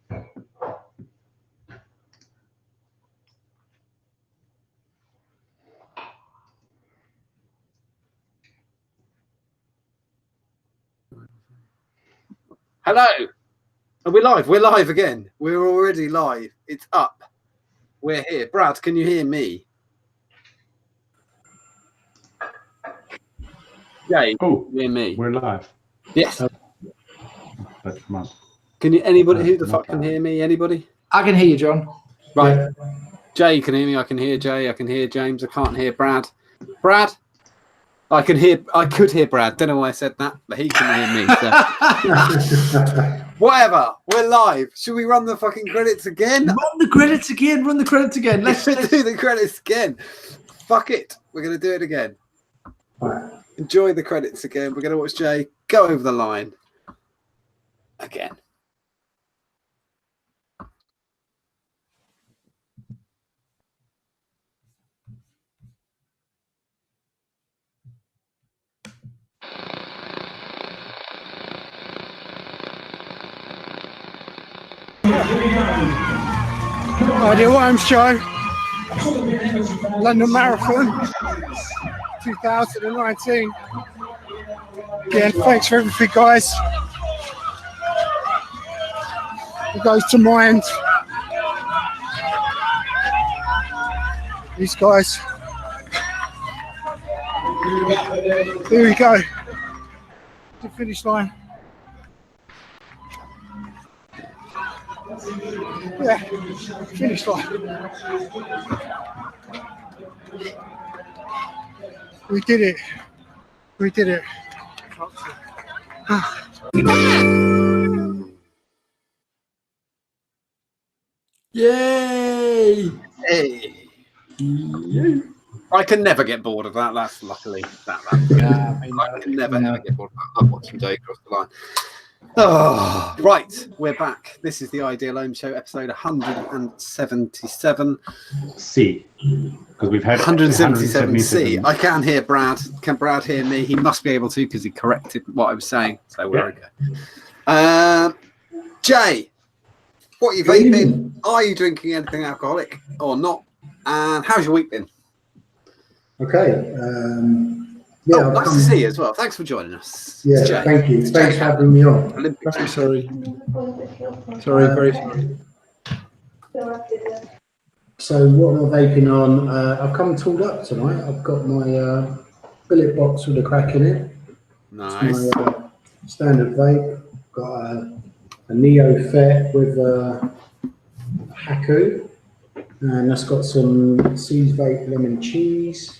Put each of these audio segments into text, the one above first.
Hello. Are we live? We're live again. We're already live. It's up. We're here. Brad, can you hear me? Jay, oh, can you hear me? We're live. Yes. Can you? Anybody? Who the fuck can hear me? Anybody? I can hear you, John. Right. Yeah. Jay can hear me. I can hear Jay. I can hear James. I can't hear Brad. Brad? I could hear Brad. Don't know why I said that, but he can hear me. So. Whatever. We're live. Should we run the fucking credits again? Run the credits again. Run the credits again. Let's do the credits again. Fuck it. We're going to do it again. Right. Enjoy the credits again. We're going to watch Jay go over the line again. Idea Worms Show, London Marathon 2019. Again, thanks for everything, guys. It goes to mind. These guys. Here we go. The finish line. Yeah, finish line. We did it. We did it. Yay! Hey. Yay. I can never get bored of that. That's luckily that. Yeah, I can never get bored of that. I'm watching Jay cross the line. Oh, right, we're back. This is the Ideal Home Show, episode 177. C, because we've had 177C. I can hear Brad. Can Brad hear me? He must be able to because he corrected what I was saying. So there we go. Jay, what are you vaping? Are you drinking anything alcoholic or not? And how's your week been? Okay. Yeah, nice to see you as well. Thanks for joining us. Yeah, thank you. Thanks for having me on. Very sorry. Very sorry. So what am I vaping on? I've come tooled up tonight. I've got my billet box with a crack in it. Nice. It's my standard vape. Got a Neo Fet with a Haku. And that's got some Seas Vape lemon cheese.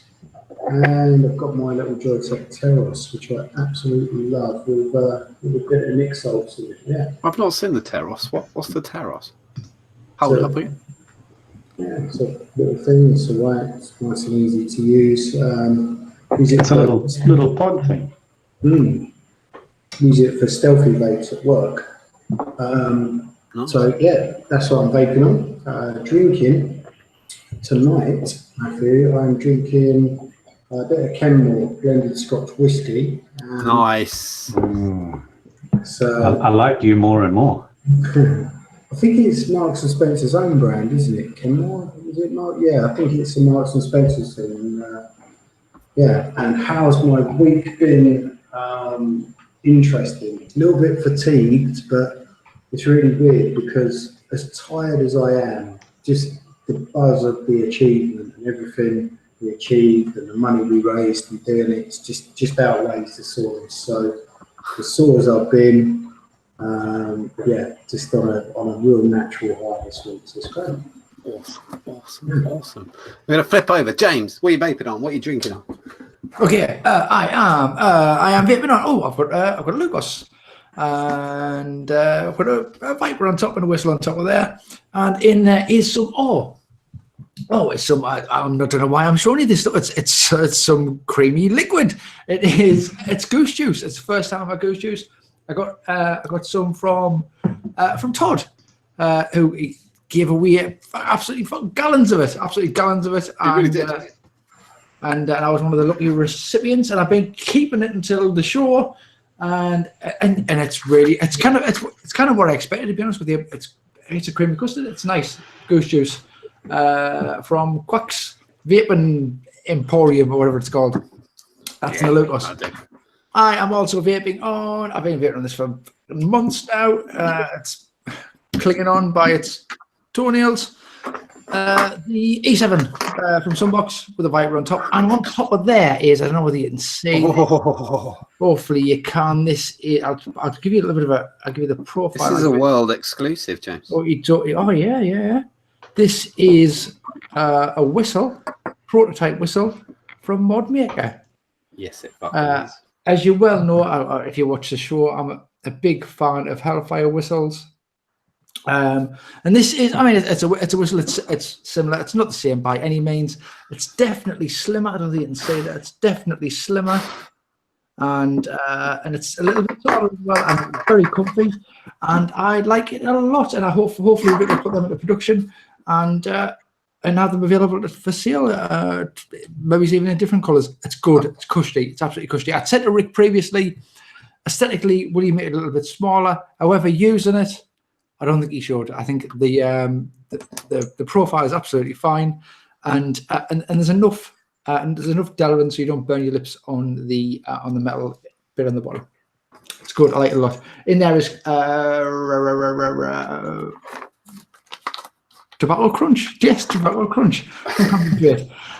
And I've got my little Joytech Terros, which I absolutely love, with a bit of Nick salts in it. Yeah. I've not seen the Terros. What's the Terros? Hold it up here. Yeah, it's a little thing. It's all right. It's nice and easy to use. It's a little pod thing. Use it for stealthy vapes at work. Nice. So yeah, that's what I'm vaping on. Drinking tonight, Matthew, I'm drinking a bit of Kenmore blended Scotch whiskey. Nice. So I like you more and more. I think it's Marks and Spencer's own brand, isn't it? Kenmore? Is it Mark? Yeah, I think it's the Marks and Spencer's thing. And, yeah, and how's my week been? Interesting. A little bit fatigued, but it's really weird because as tired as I am, just the buzz of the achievement and everything we achieved and the money we raised and doing it, it's just outweighs the sores. So the sores I've been, yeah, just on a real natural high this week. So it's great. Awesome. We're gonna flip over. James, what are you vaping on? What are you drinking on? Okay, I am vaping on. Oh, I've got a Lucas, and I've got a Viper on top and a whistle on top of there, and in there is some it's some. I don't know why I'm showing you this stuff. It's some creamy liquid. It's goose juice. It's the first time I've had goose juice. I got some from Todd, who gave away absolutely gallons of it. You really did. And I was one of the lucky recipients, and I've been keeping it until the show, and it's kind of what I expected, to be honest with you. it's a creamy custard. It's nice. Goose juice from Quack's Vaping Emporium or whatever it's called. That's in the Lucas. I am also vaping on. I've been vaping on this for months now. It's clinging on by its toenails. The E7 from Sunbox with a Viper on top, and on top of there is, I don't know whether you can see. Hopefully you can. I'll give you a little bit of a. I'll give you the profile. This is a world exclusive, James. Oh yeah. This is a whistle, prototype whistle from Modmaker. Yes, it fucking is. As you well know, if you watch the show, I'm a big fan of Hellfire whistles. And this is, I mean, it's a whistle. It's similar. It's not the same by any means. It's definitely slimmer. I don't think you can say that. It's definitely slimmer, and it's a little bit taller as well, and very comfy. And I like it a lot. And I hopefully we can put them into production and have them available for sale. Maybe even in different colours. It's good. It's cushy. It's absolutely cushy. I said to Rick previously, aesthetically, will you make it a little bit smaller? However, using it, I don't think he should. I think the profile is absolutely fine, and there's enough Delrin so you don't burn your lips on the metal bit on the bottom. It's good. I like it a lot. In there is Tobacco Crunch. Yes, Tobacco Crunch.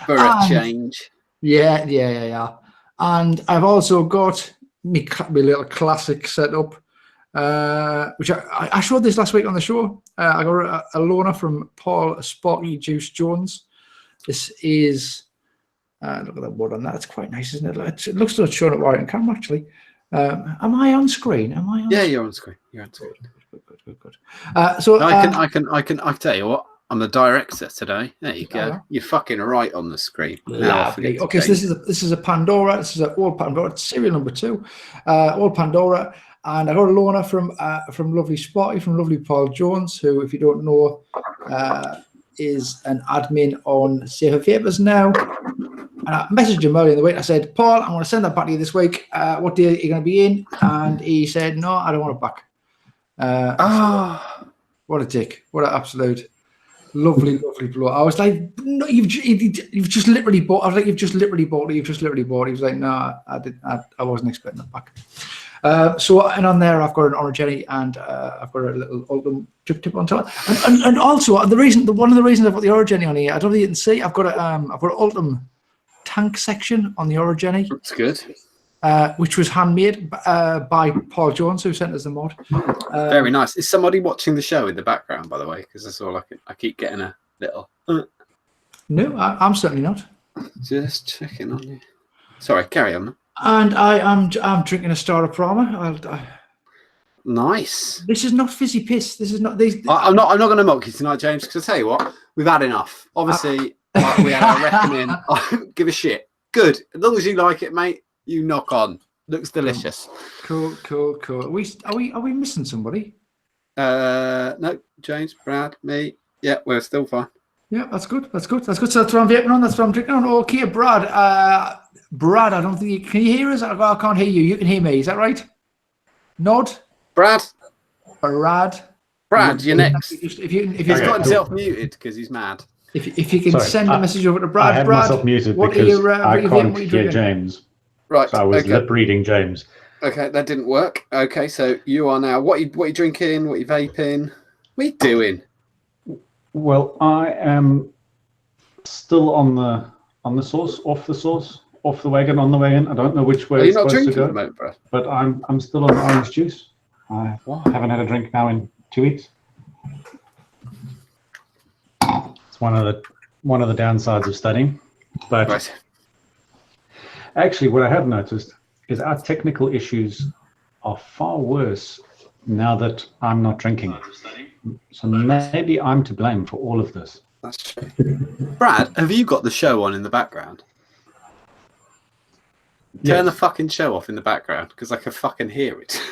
For a change. Yeah. And I've also got my little classic setup. Which I showed this last week on the show. I got a loaner from Paul Sparky Juice Jones. This is look at that wood on that. It's quite nice, isn't it? It looks like it's showing up right on camera actually. Am I on screen? Yeah, you're on screen. You're on screen. Good. So I can tell you what. I'm the director today. There you go. You're fucking right on the screen. Lovely. Okay, so this is a Pandora. This is an old Pandora. It's serial number 2. Old Pandora. And I got a loaner from lovely Spotty, from lovely Paul Jones, who, if you don't know, is an admin on Safer Vapors now. And I messaged him earlier in the week. I said, Paul, I'm going to send that back to you this week. What day are you going to be in? And he said, no, I don't want it back. What a dick. What an absolute lovely blow. I was like, no, you've just literally bought. I was like, you've just literally bought it. He was like, no, I wasn't expecting that back. And on there I've got an orange jelly and I've got a little Ultim drip tip on top. And also one of the reasons I've got the orange jelly on here, I don't know if you can see, I've got an Ultim tank section on the orange jelly. That's good. Which was handmade by Paul Jones, who sent us the mod. Very nice. Is somebody watching the show in the background, by the way? Because that's all I keep getting a little. No, I'm certainly not. Just checking on you. Sorry, carry on. And I'm drinking a Star of Prama. Nice. This is not fizzy piss. This is not these. I'm not going to mock you tonight, James. Because I tell you what, we've had enough. Obviously, we had our reckoning. I don't give a shit. Good, as long as you like it, mate. You knock on. Looks delicious. Cool. Are we missing somebody? No, James, Brad, me. Yeah, we're still fine. Yeah, that's good. So that's what I'm vaping on. That's what I'm drinking on. Okay, Brad. Brad, I don't think can you hear us? I can't hear you. You can hear me. Is that right? Nod. Brad, you're next. If you he's got himself muted because he's mad. If you can send a message over to Brad. I had myself muted because I can't hear James. Right. So I was lip reading James. Okay, that didn't work. Okay, so you are now. What you drinking? What you vaping? What you doing? Well, I am still on the sauce, off the wagon, on the wagon. I don't know which way it's supposed to go. At the moment, Brad? But I'm still on the orange juice. I haven't had a drink now in 2 weeks. It's one of the downsides of studying. But right. Actually, what I have noticed is our technical issues are far worse now that I'm not drinking. So maybe I'm to blame for all of this. That's true. Brad, have you got the show on in the background? Turn the fucking show off in the background because I can fucking hear it.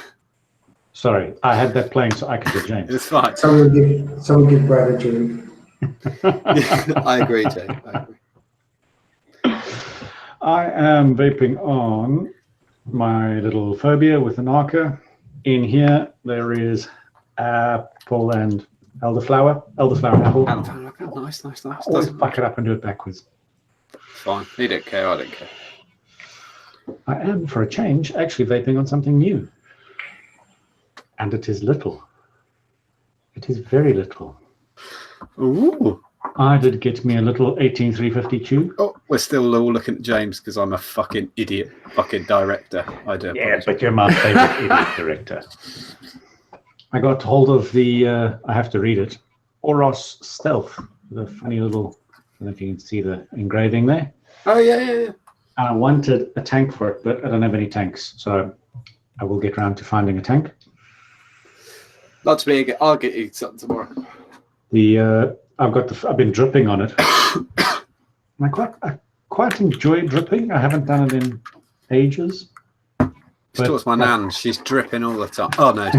Sorry, I had that playing so I could hear James. It's fine. Someone give Brad a drink. I agree, Jay. I agree. I am vaping on my little phobia with an arca. In here, there is apple and elderflower apple. Okay, nice. Always fuck it up and do it backwards. Fine. He don't care. I don't care. I am, for a change, actually vaping on something new. And it is little. It is very little. Ooh. I did get me a little 18350 tube. Oh, we're still all looking at James because I'm a fucking idiot fucking director. I do. Yeah, but you're my favorite idiot director. I got hold of the, I have to read it, Oros Stealth. The funny little, I don't know if you can see the engraving there. Oh, yeah. I wanted a tank for it, but I don't have any tanks. So I will get round to finding a tank. Not to me, I'll get you something tomorrow. I've been dripping on it. I quite enjoy dripping. I haven't done it in ages. She talks my nan. She's dripping all the time. Oh no,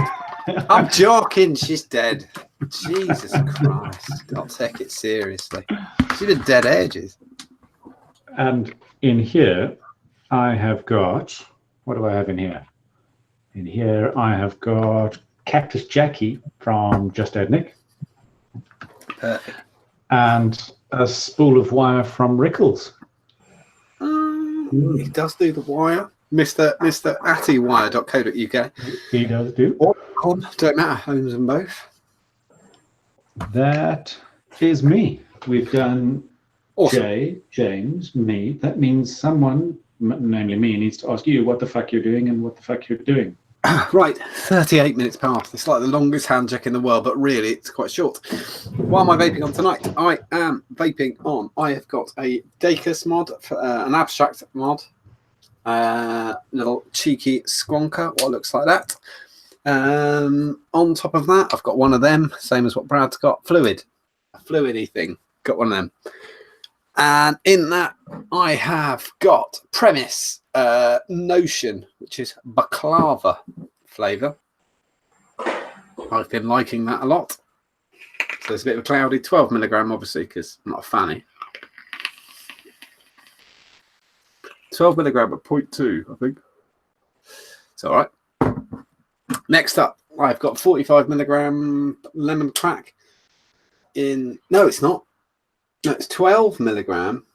I'm joking. She's dead. Jesus Christ! I'll take it seriously. She's been dead ages. And in here, I have got. What do I have in here? In here, I have got Cactus Jackie from Just Add Nick. Perfect. And a spool of wire from Rickles. He does do the wire. Mr. Attywire.co.uk. He does do. Or don't matter, owns them both. That is me. We've done Awesome. Jay, James, me. That means someone, namely me, needs to ask you what the fuck you're doing and what the fuck you're doing. Right, 38 minutes past. It's like the longest hand check in the world, but really it's quite short. What am I vaping on tonight? I am vaping on. I have got a Dacus mod, an abstract mod, little cheeky squonker, what looks like that. On top of that, I've got one of them, same as what Brad's got, fluid, a fluidy thing. Got one of them. And in that, I have got Premise Notion, which is baklava flavour. I've been liking that a lot. So it's a bit of a cloudy 12 milligram, obviously, because I'm not a fanny. 12 milligram at 0.2, I think. It's all right. Next up, I've got 45 milligram lemon crack in. No, it's not. No, it's 12 milligram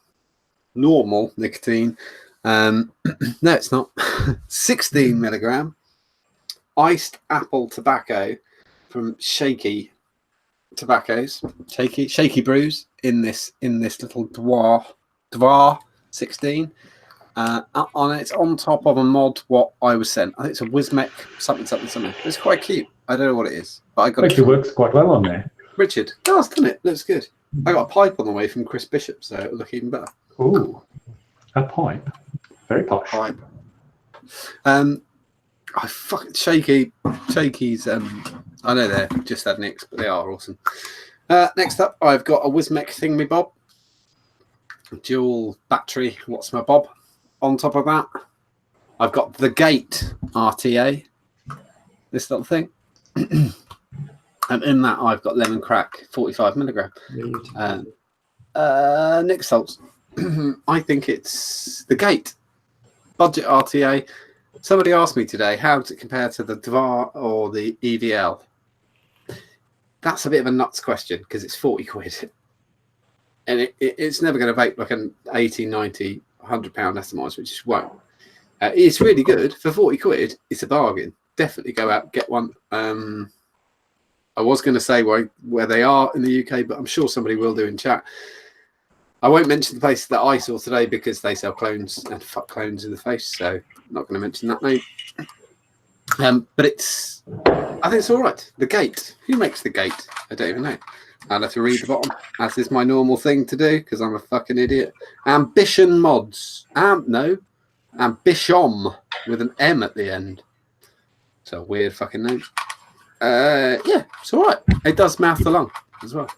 normal nicotine. No, it's not. 16 milligram iced apple tobacco from Shaky Tobaccos, Shaky Brews in this little Dwar 16. On it's on top of a mod what I was sent. I think it's a Wismec something. It's quite cute. I don't know what it is, but I got it. Actually works quite well on there. Richard, does, doesn't it? Looks good. I got a pipe on the way from Chris Bishop, so it'll look even better. Ooh, a pipe. Very posh. Pipe. I fucking Shaky's. I know they're just had nicks, but they are awesome. Next up, I've got a Wismec thingamabob, dual battery. What's my bob? On top of that, I've got the Gate RTA. This little thing. And in that, I've got lemon crack, 45 milligram. Nick Salts. I think it's the Gate budget RTA. Somebody asked me today, how does it compare to the Dvar or the EVL? That's a bit of a nuts question because it's 40 quid. And it's never going to vape like an 80, 90, 100 pound atomizer, which just won't. It's really good. For 40 quid, it's a bargain. Definitely go out and get one. I was going to say where they are in the UK, but I'm sure somebody will do in chat. I won't mention the place that I saw today because they sell clones and fuck clones in the face, so I'm not going to mention that name. But I think it's all right. The Gate. Who makes the Gate? I don't even know. I'll have to read the bottom, as is my normal thing to do because I'm a fucking idiot. Ambition Mods. No. Ambition with an M at the end. It's a weird fucking name. Yeah, it's all right. It does mouth to lung as well.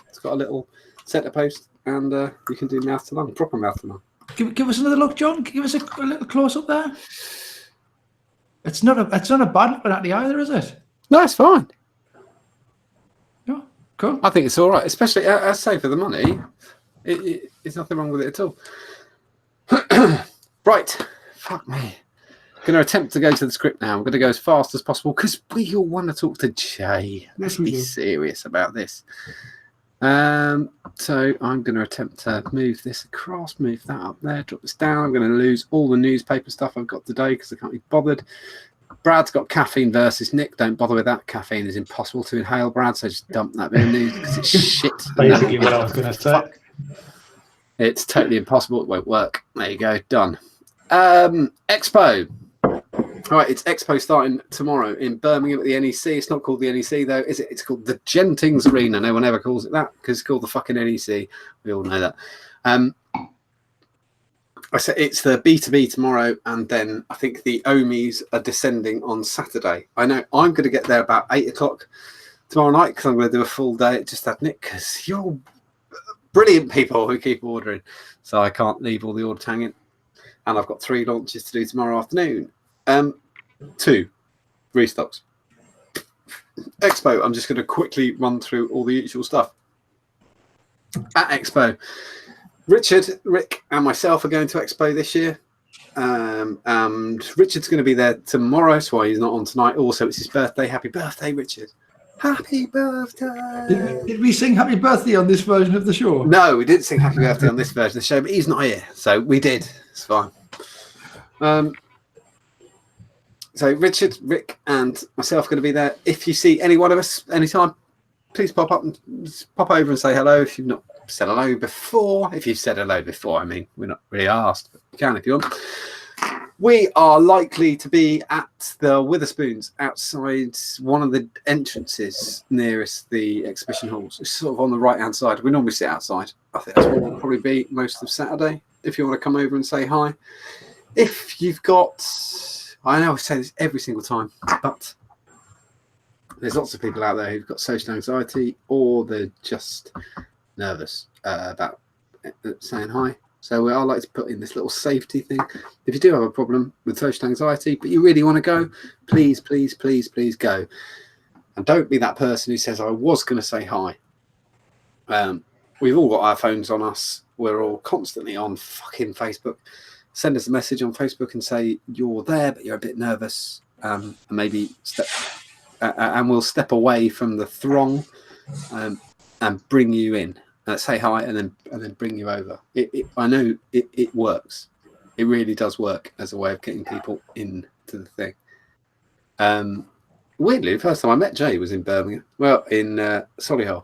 It's got a little centre post, and you can do mouth to lung, proper mouth to lung. Give us another look, John. Give us a little close up there. It's not a bad look at the either, is it? No, it's fine. Yeah, cool. I think it's all right, especially as I say for the money. There's nothing wrong with it at all. Right, fuck me. Going to attempt to go to the script now. I'm going to go as fast as possible because we all want to talk to Jay. Let's be serious about this. So I'm going to attempt to move this across, move that up there, drop this down. I'm going to lose all the newspaper stuff I've got today because I can't be bothered. Brad's got caffeine versus Nick. Don't bother with that. Caffeine is impossible to inhale, Brad, so just dump that bit of news because it's shit. Basically what I was going to say. It's totally impossible. It won't work. There you go. Done. Expo. All right, it's Expo starting tomorrow in Birmingham at the NEC. It's not called the NEC, though, is it? It's called the Gentings Arena. No one ever calls it that because it's called the fucking NEC. We all know that. I said it's the B2B tomorrow, and then I think the Omis are descending on Saturday. I know I'm going to get there about 8 o'clock tomorrow night because I'm going to do a full day at Just Had Nick because you're all brilliant people who keep ordering. So I can't leave all the orders hanging. And I've got 3 launches to do tomorrow afternoon. 2 restocks. Expo, I'm just going to quickly run through all the usual stuff. At Expo, Richard, Rick, and myself are going to Expo this year. And Richard's going to be there tomorrow, so he's not on tonight. Also, it's his birthday. Happy birthday, Richard. Happy birthday. Did we sing happy birthday on this version of the show? No, we didn't sing happy birthday on this version of the show, but he's not here. So we did. It's fine. So Richard, Rick, and myself are going to be there. If you see any one of us anytime, please pop up and pop over and say hello. If you've not said hello before, if you've said hello before, I mean, we're not really asked, but you can if you want. We are likely to be at the Witherspoons outside one of the entrances nearest the exhibition halls. It's sort of on the right-hand side. We normally sit outside. I think that's where we'll probably be most of Saturday, if you want to come over and say hi. If you've got... I know I say this every single time, but there's lots of people out there who've got social anxiety or they're just nervous about saying hi. So I like to put in this little safety thing. If you do have a problem with social anxiety, but you really want to go, please, please, please, please go. And don't be that person who says, I was going to say hi. We've all got our phones on us. We're all constantly on fucking Facebook. Send us a message on Facebook and say you're there, but you're a bit nervous, and maybe and we'll step away from the throng and bring you in. Say hi and then bring you over. I know it works. It really does work as a way of getting people into the thing. Weirdly, the first time I met Jay was in Birmingham. Well, in Solihull,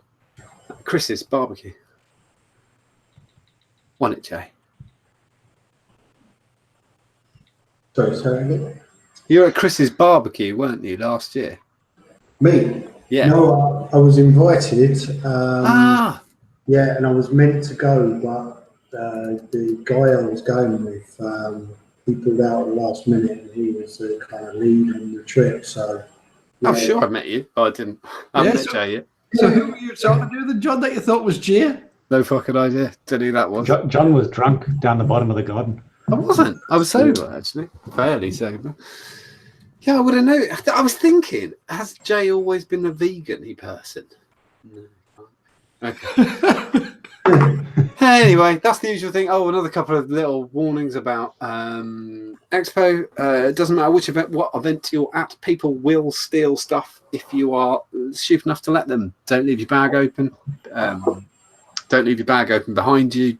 Chris's barbecue. Wasn't it, Jay? Sorry. You were at Chris's barbecue, weren't you, last year? Me? Yeah. No, I was invited. Yeah, and I was meant to go, but the guy I was going with, he pulled out at the last minute, and he was kind of leading the trip. So, yeah. I'm sure I met you, but I didn't. I haven't met Jay yet. So who were you talking to? The John that you thought was Jay? No fucking idea. Don't know who that was. John was drunk down the bottom of the garden. I wasn't. I was sober, actually. Fairly sober. Yeah, I would have known. I was thinking, has Jay always been a vegan-y person? No. Okay. Anyway, that's the usual thing. Oh, another couple of little warnings about Expo. It doesn't matter which event, what event you're at. People will steal stuff if you are stupid enough to let them. Don't leave your bag open. Don't leave your bag open behind you.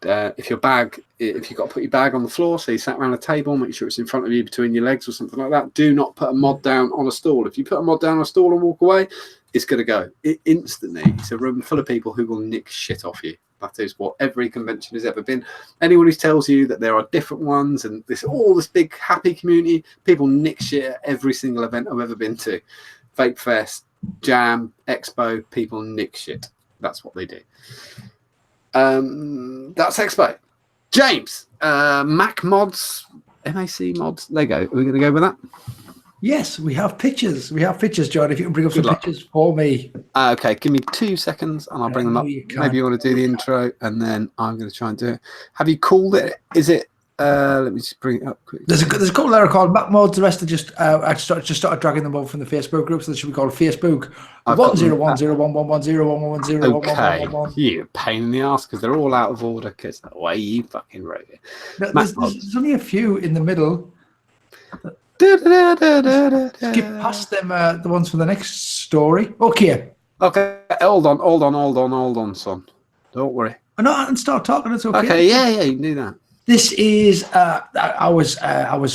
If you've got to put your bag on the floor, so you sat around a table, make sure it's in front of you between your legs or something like that. Do not put a mod down on a stall. If you put a mod down on a stall and walk away, it's going to go. Instantly, it's a room full of people who will nick shit off you. That is what every convention has ever been. Anyone who tells you that there are different ones and this big happy community, people nick shit at every single event I've ever been to. Vape Fest, Jam, Expo, people nick shit. That's what they do. That's Expo. James, Mac mods, MAC mods, Lego. Are we going to go with that? Yes, we have pictures. John. If you can bring up some pictures for me. Okay, give me 2 seconds and I'll bring them up. Maybe you want to do the intro and then I'm going to try and do it. Have you called it? Is it? Let me just bring it up quickly. There's a couple that are called Mac mods. The rest are just I just started dragging them over from the Facebook group, so they should be called Facebook 101011110111101111. Okay, you pain in the ass because they're all out of order because the way you fucking wrote it. No, there's only a few in the middle. Skip past them, the ones for the next story. Okay. Okay, hold on, son. Don't worry. No, and start talking. It's okay. Okay, yeah, you can do that. This is I was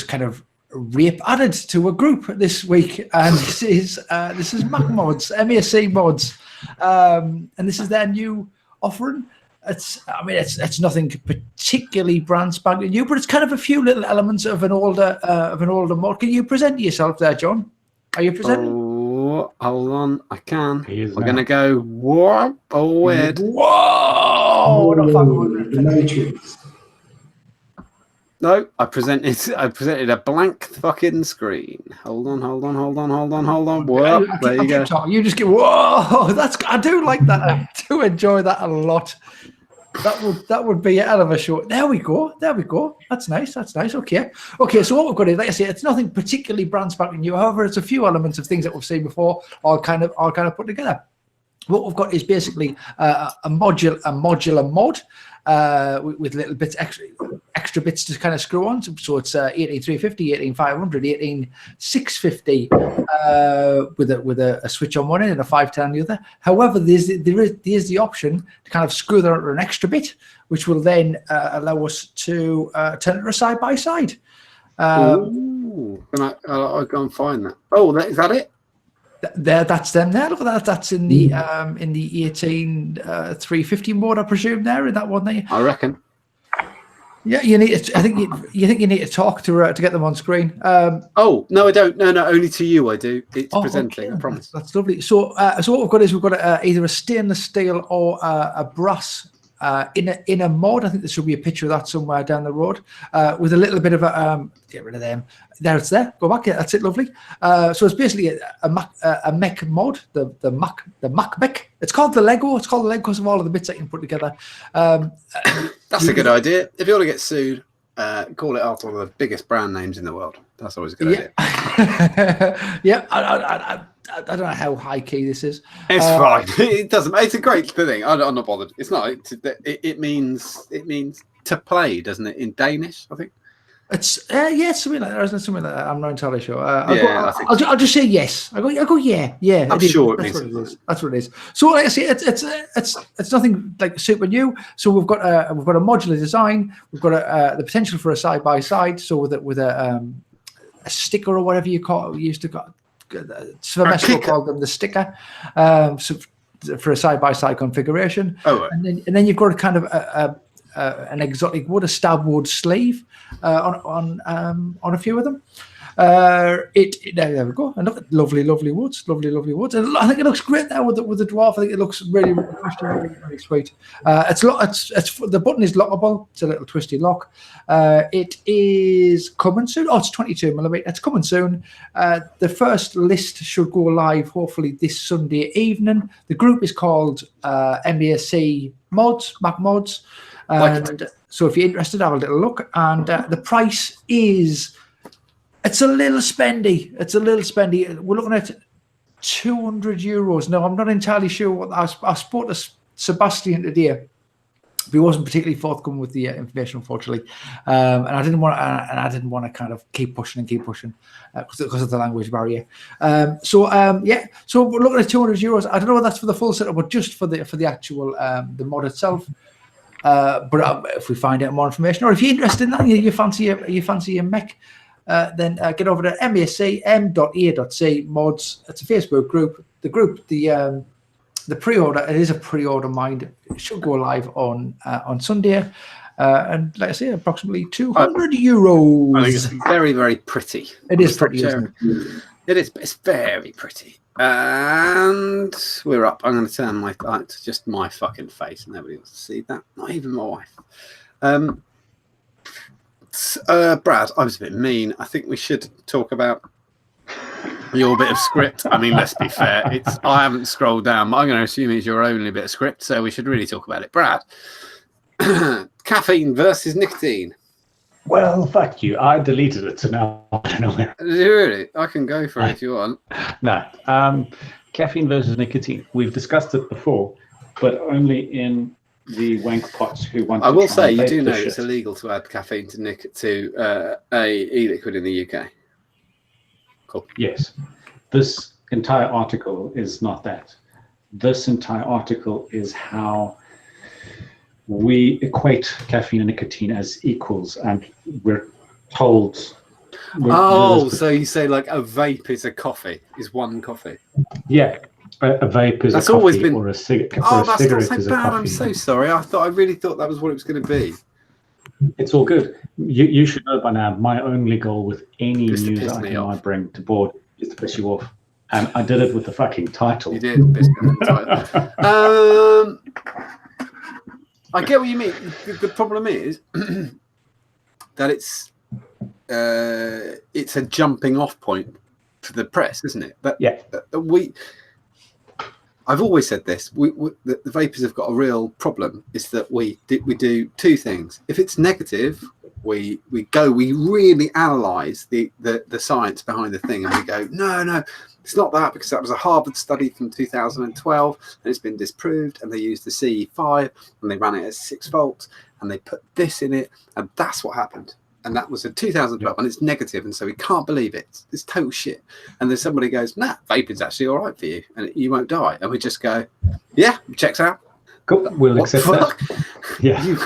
kind of rape added to a group this week, and this is Mac Mods, MAC Mods, and this is their new offering. It's nothing particularly brand spanking new, but it's kind of a few little elements of an older mod. Can you present yourself there, John? Are you presenting? Oh, hold on, I can. He is We're now. gonna go. Whoa! Oh, weird. Whoa! The Matrix. No, I presented a blank fucking screen. Hold on. Whoa, there you go. Talking. You just get whoa. I do like that. I do enjoy that a lot. That would be a hell of a show. There we go. That's nice. Okay. So what we've got is, like I say, it's nothing particularly brand spanking new. However, it's a few elements of things that we've seen before, all kind of put together. What we've got is basically a modular mod with little bits extra bits to kind of screw on. So it's 18350, 18500, 18650 with a switch on one end and a 510 on the other. However, there is the option to kind of screw that under an extra bit, which will then allow us to turn it side by side. Ooh, I'll go and find that. Oh, is that it? That's them there. Look at that. That's in the 18350 mode, I presume. There in that one there. I reckon. Yeah, you need. I think you need to talk to get them on screen. Oh no, I don't. No, only to you. I do. It's presenting. Okay. I promise. That's lovely. So what we've got is either a stainless steel or a brass in a mod. I think there should be a picture of that somewhere down the road with a little bit of a get rid of them. There it's there. Go back. Yeah, that's it. Lovely. So it's basically a mech mod. The Mac mech. It's called the Lego. It's called the Lego because of all of the bits that you can put together. That's a good idea. If you want to get sued, call it after one of the biggest brand names in the world. That's always a good idea. Yeah. I don't know how high key this is. It's fine. It doesn't. It's a great thing. I'm not bothered. It's not. It means to play, doesn't it? In Danish, I think. It's something like that. Isn't it? Something like that. I'm not entirely sure. I'll just say yes. I go yeah. I'm sure it that's means what it is. That's what it is. So like I say, it's nothing like super new. So we've got a modular design. We've got the potential for a side by side. So with a sticker or whatever you used to call. Sylvester called them the sticker. So for a side by side configuration. Oh, right. And then you've got a kind of an exotic wood, a stab wood sleeve on a few of them. There we go. And look, lovely woods, and I think it looks great now with the dwarf. I think it looks really sweet. It's the button is lockable. It's a little twisty lock. It is coming soon. Oh, it's 22mm. It's coming soon. The first list should go live hopefully this Sunday evening. The group is called MAC Mods, Mac Mods. And so if you're interested, have a little look. And the price is, it's a little spendy. We're looking at €200. No, I'm not entirely sure what I spoke to Sebastian today. But he wasn't particularly forthcoming with the information, unfortunately. And I didn't want to kind of keep pushing because of the language barrier. So we're looking at €200. I don't know if that's for the full setup, but just for the actual the mod itself. But if we find out more information, or if you're interested in that, you fancy a mech, then get over to mac.a.c mods. It's a Facebook group. The group, the pre-order, it is a pre-order mind. It should go live on Sunday, and like I say, approximately €200. I think it's very, very pretty. It is pretty, isn't it? It is. It's very pretty. And we're up. I'm going to turn my light to just my fucking face. Nobody wants to see that. Not even my wife. Brad, I was a bit mean. I think we should talk about your bit of script. I mean, let's be fair. I haven't scrolled down, but I'm going to assume it's your only bit of script, so we should really talk about it. Brad, caffeine versus nicotine. Well, fuck you. I deleted it, so now I don't know where. Really? I can go for it if you want. No. Caffeine versus nicotine. We've discussed it before, but only in the wank pots who want to I will say, you vape do know the it's shit. illegal to add caffeine to a e-liquid in the UK. cool. Yes. This entire article is not that. This entire article is how we equate caffeine and nicotine as equals, and we're told. So you say like a vape is a coffee, is one coffee? Yeah, a vape is That's a always coffee, been. or a cigarette That's not is so a bad. coffee. I'm so sorry. I really thought that was what it was going to be. It's all good. You should know by now, my only goal with any Just to news piss me item I off. bring to board is to piss you off. And I did it with the fucking title. You did. Piss me off the title. I get what you mean. The problem is that it's a jumping off point for the press, isn't it? But yeah, I've always said this. The vapors have got a real problem. Is that we do two things. If it's negative, we really analyse the science behind the thing, and we go, no, it's not that, because that was a Harvard study from 2012, and it's been disproved. And they used the CE5, and they ran it at 6 volts, and they put this in it, and that's what happened. And that was in 2012, and it's negative, and so we can't believe it. It's total shit. And then somebody goes, nah, vaping's actually all right for you, and you won't die. And we just go, yeah, checks out. Cool, we'll accept that. Yeah.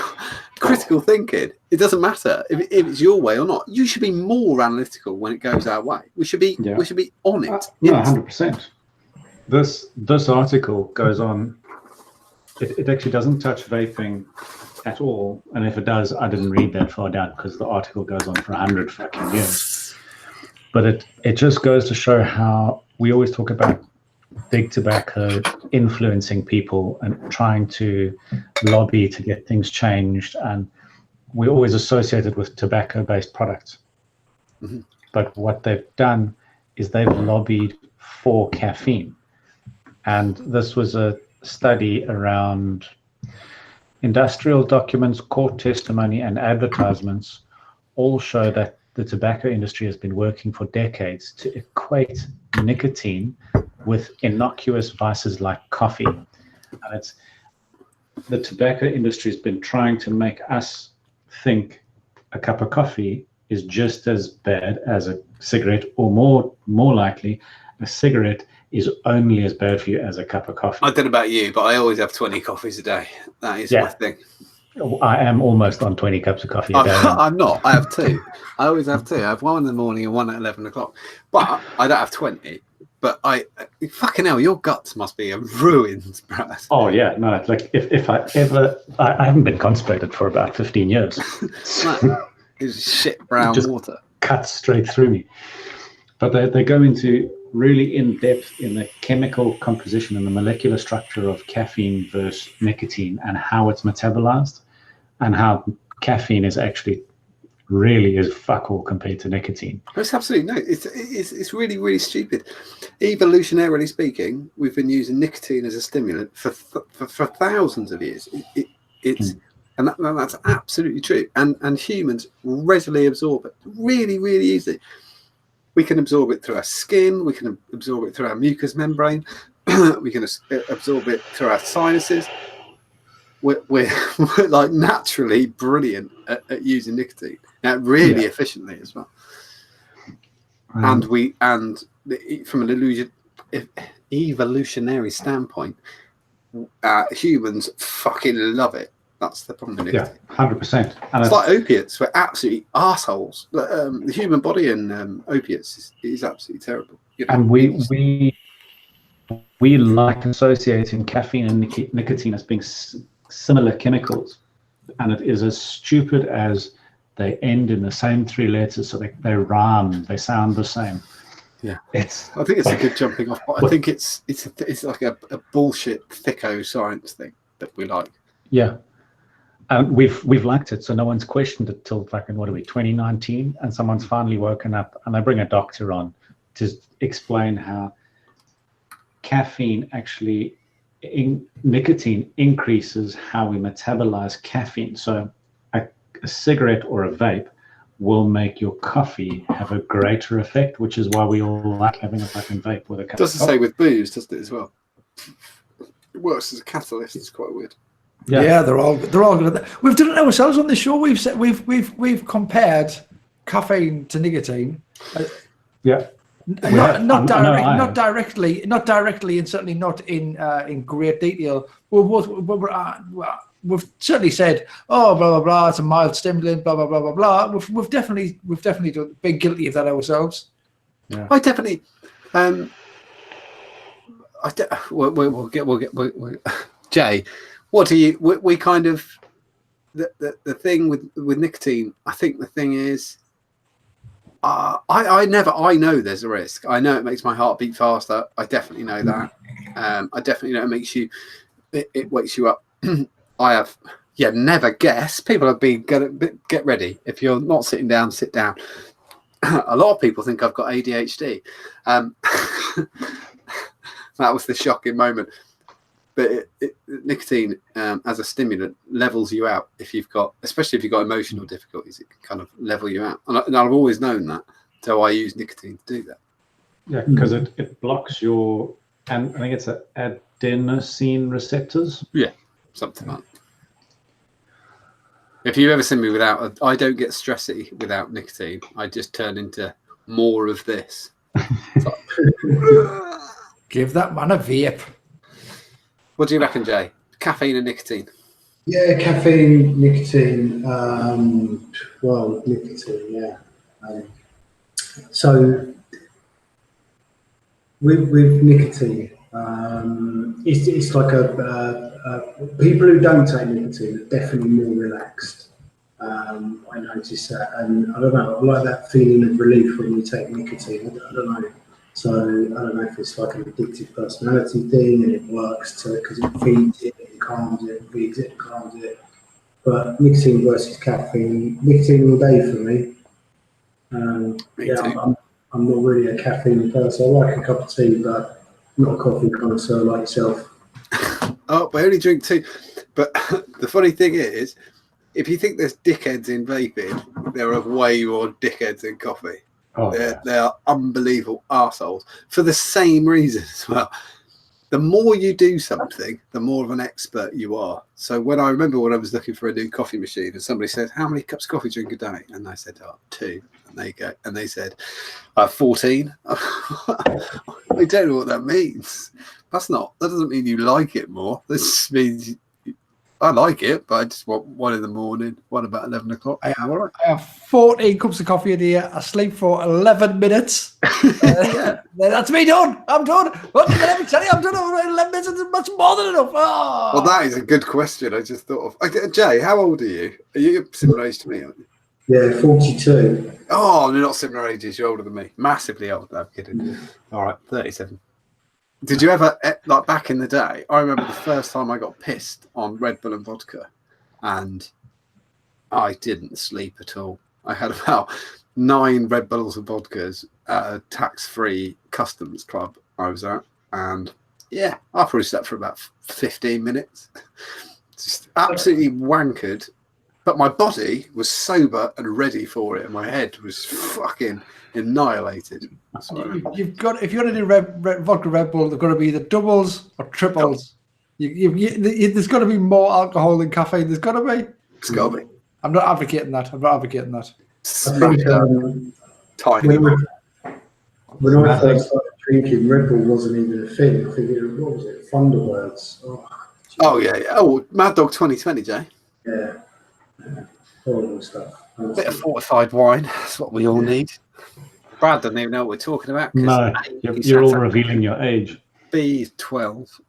Critical thinking. It doesn't matter if it's your way or not. You should be more analytical when it goes our way. We should be on it. No, 100%. This article goes on. It actually doesn't touch vaping at all, and if it does, I didn't read that far down because the article goes on for 100 fucking years. But it just goes to show how we always talk about big tobacco influencing people and trying to lobby to get things changed, and we're always associated with tobacco-based products. Mm-hmm. But what they've done is they've lobbied for caffeine, and this was a study around industrial documents, court testimony, and advertisements all show that the tobacco industry has been working for decades to equate nicotine with innocuous vices like coffee. And it's the tobacco industry has been trying to make us think a cup of coffee is just as bad as a cigarette, or more likely, a cigarette is only as bad for you as a cup of coffee. I don't know about you, but I always have 20 coffees a day. That is my thing. I am almost on 20 cups of coffee a day. I'm not. I have 2. I always have 2. I have 1 in the morning and 1 at 11 o'clock. But I don't have 20. But fucking hell, your guts must be ruined, Brad. Oh yeah, no. It's like if I ever, I haven't been constipated for about 15 years. It's shit brown just water. Cuts straight through me. But they go into really in depth in the chemical composition and the molecular structure of caffeine versus nicotine, and how it's metabolized, and how caffeine is actually really is fuck all compared to nicotine. It's absolutely no. It's really, really stupid. Evolutionarily speaking, we've been using nicotine as a stimulant for thousands of years. And that's absolutely true. And humans readily absorb it, really, really easily. We can absorb it through our skin. We can absorb it through our mucous membrane. We can absorb it through our sinuses. We're like naturally brilliant at using nicotine, now really efficiently as well. And from an evolutionary standpoint, humans fucking love it. That's the problem with nicotine. 100%. And it's like opiates. We're absolutely assholes. The human body and opiates is absolutely terrible. You know? And we like associating caffeine and nicotine as being similar chemicals, and it is as stupid as they end in the same 3 letters, so they rhyme, they sound the same. Yeah, I think it's a good jumping off. But I think it's like a bullshit thicko science thing that we like. Yeah, and we've liked it, so no one's questioned it till fucking 2019, and someone's finally woken up, and they bring a doctor on to explain how caffeine actually. Nicotine increases how we metabolize caffeine. So a cigarette or a vape will make your coffee have a greater effect, which is why we all like having a fucking vape with a cup. Does the same with booze, doesn't it, as well? It works as a catalyst. It's quite weird. Yeah, they're all good at that. We've done it ourselves on the show. We've compared caffeine to nicotine. Yeah. Not directly, and certainly not in great detail. We've certainly said, oh, blah blah blah, it's a mild stimulant, blah blah blah blah blah. We've definitely been guilty of that ourselves. Yeah. I definitely. We'll get. Jay, what do you? We kind of the thing with nicotine. I think the thing is. I know there's a risk. I know it makes my heart beat faster. I definitely know that. I definitely know it makes you, it wakes you up. I have, never guess. People have been get ready. If you're not sitting down, sit down. A lot of people think I've got ADHD. That was the shocking moment. But nicotine as a stimulant levels you out especially if you've got emotional difficulties. It can kind of level you out, and I've always known that. So I use nicotine to do that. Yeah, because it blocks your, and I think it's adenosine receptors. Yeah, something like that. If you've ever seen me without, I don't get stressy without nicotine. I just turn into more of this. Give that man a vape. What do you reckon, Jay? Caffeine and nicotine? Yeah, caffeine, nicotine. Nicotine, yeah. So with nicotine, it's like people who don't take nicotine are definitely more relaxed. I noticed that, and I don't know. I like that feeling of relief when you take nicotine. I don't know. So I don't know if it's like an addictive personality thing and it works because it feeds it, it calms it, feeds it, calms it. But nicotine versus caffeine, nicotine all day for me. I'm not really a caffeine person. I like a cup of tea, but not a coffee connoisseur like yourself. Oh, I only drink tea. But the funny thing is, if you think there's dickheads in vaping, there are way more dickheads in coffee. Oh, they are unbelievable arseholes for the same reason as well. The more you do something, the more of an expert you are. So when I was looking for a new coffee machine and somebody said, how many cups of coffee do you drink a day? And I said, 2. And there you go. And they said, 14. I don't know what that means. That doesn't mean you like it more. This means I like it, but I just want one in the morning, one about 11 o'clock. I have 14 cups of coffee a day. I sleep for 11 minutes. That's me done. I'm done. Let me tell you, I'm done. 11 minutes is much more than enough. Oh. Well, that is a good question. I just thought of. Jay, how old are you? Are you similar age to me? Aren't you? Yeah, 42. Oh, you're not similar ages. You're older than me. Massively old. No, I'm kidding. All right, 37. Did you ever, like back in the day, I remember the first time I got pissed on Red Bull and vodka and I didn't sleep at all. I had about 9 Red Bulls and vodkas at a tax-free customs club I was at. And yeah, I probably slept for about 15 minutes. Just absolutely wankered. But my body was sober and ready for it, and my head was fucking annihilated. You've got, if you're going to do vodka Red Bull, they've got to be either doubles or triples. There's got to be more alcohol than caffeine. There's got to be. It's got to be. I'm not advocating that. I think, tiny. When I first started drinking, Red Bull wasn't even a thing. I think what was it? Thunderbirds. Oh yeah. Oh, Mad Dog 2020, Jay. Yeah. Horrible stuff. Bit of fortified wine. That's what we all need. Brad doesn't even know what we're talking about. No, you're all revealing your age. B12.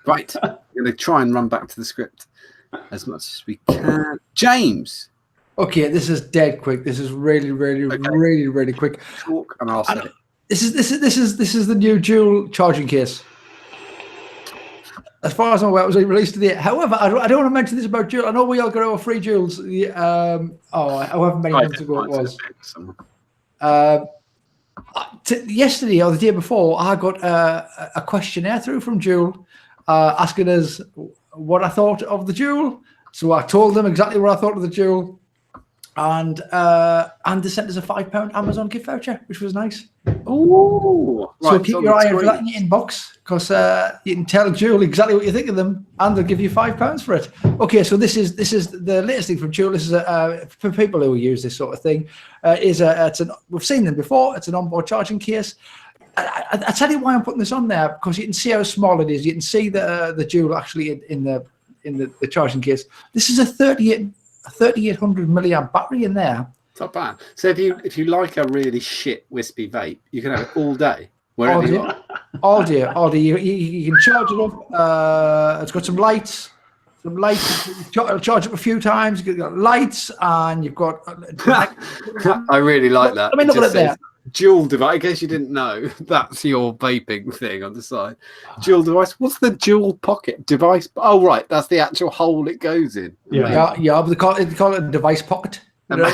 Right. I'm going to try and run back to the script as much as we can. James. Okay, this is dead quick. This is really quick. Talk and I'll say it. This is the new dual charging case. As far as I'm aware, it was released today. However, I don't want to mention this about Juul. I know we all got our free Juuls. However many months ago it was. Yesterday or the day before, I got a questionnaire through from Juul asking us what I thought of the Juul. So I told them exactly what I thought of the Juul. and they sent us a £5 Amazon gift voucher, which was nice. Oh, So keep your eye out for that in your inbox, because you can tell Jewel exactly what you think of them, and they'll give you £5 for it. Okay, so this is the latest thing from Jewel. This is for people who use this sort of thing. We've seen them before. It's an onboard charging case. I tell you why I'm putting this on there, because you can see how small it is. You can see the Jewel actually in the charging case. This is a 3800 milliamp battery in there. It's not bad. So if you like a really shit wispy vape, you can have it all day, wherever you are. All day. You can charge it up. It's got some lights. Charge it a few times. You've got lights, and you've got. I really like that. Let me look at it there. Dual device. In case you didn't know, that's your vaping thing on the side. Dual device. What's the dual pocket device? Oh, right, that's the actual hole it goes in. Yeah. But they call it a device pocket. The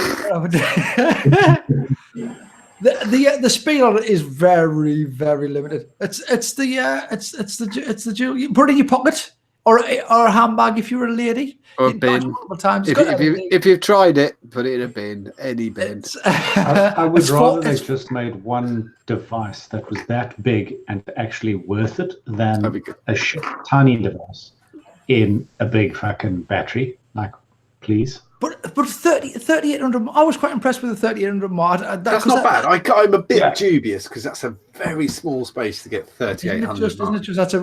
speed on it is very, very limited. It's the Dual. You put it in your pocket or a handbag if you're a lady. Or a bin. If you've tried it, put it in a bin, any bin. I would rather they just made one device that was that big and actually worth it than a tiny device in a big fucking battery. Like, please. But 3800. I was quite impressed with the 3800 mod. That's not bad. I'm a bit dubious because that's a very small space to get 3800. Isn't it just that's a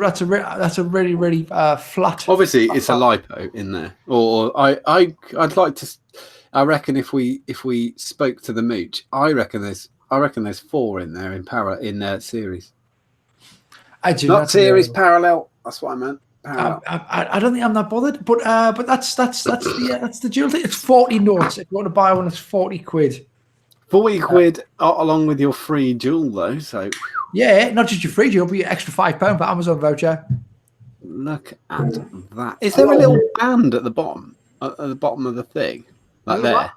really really flat. Obviously, it's a lipo in there. Or I'd like to. I reckon if we spoke to the mooch, I reckon there's 4 in there in their series. I do not series parallel. That's what I meant. I don't think I'm that bothered, but that's the Dual thing. It's 40 notes. If you want to buy one, it's 40 quid. 40 quid along with your free Dual though. So yeah, not just your free Dual, but your extra £5 for Amazon voucher. Look at that. Is there a little band at the bottom of the thing, like there? What?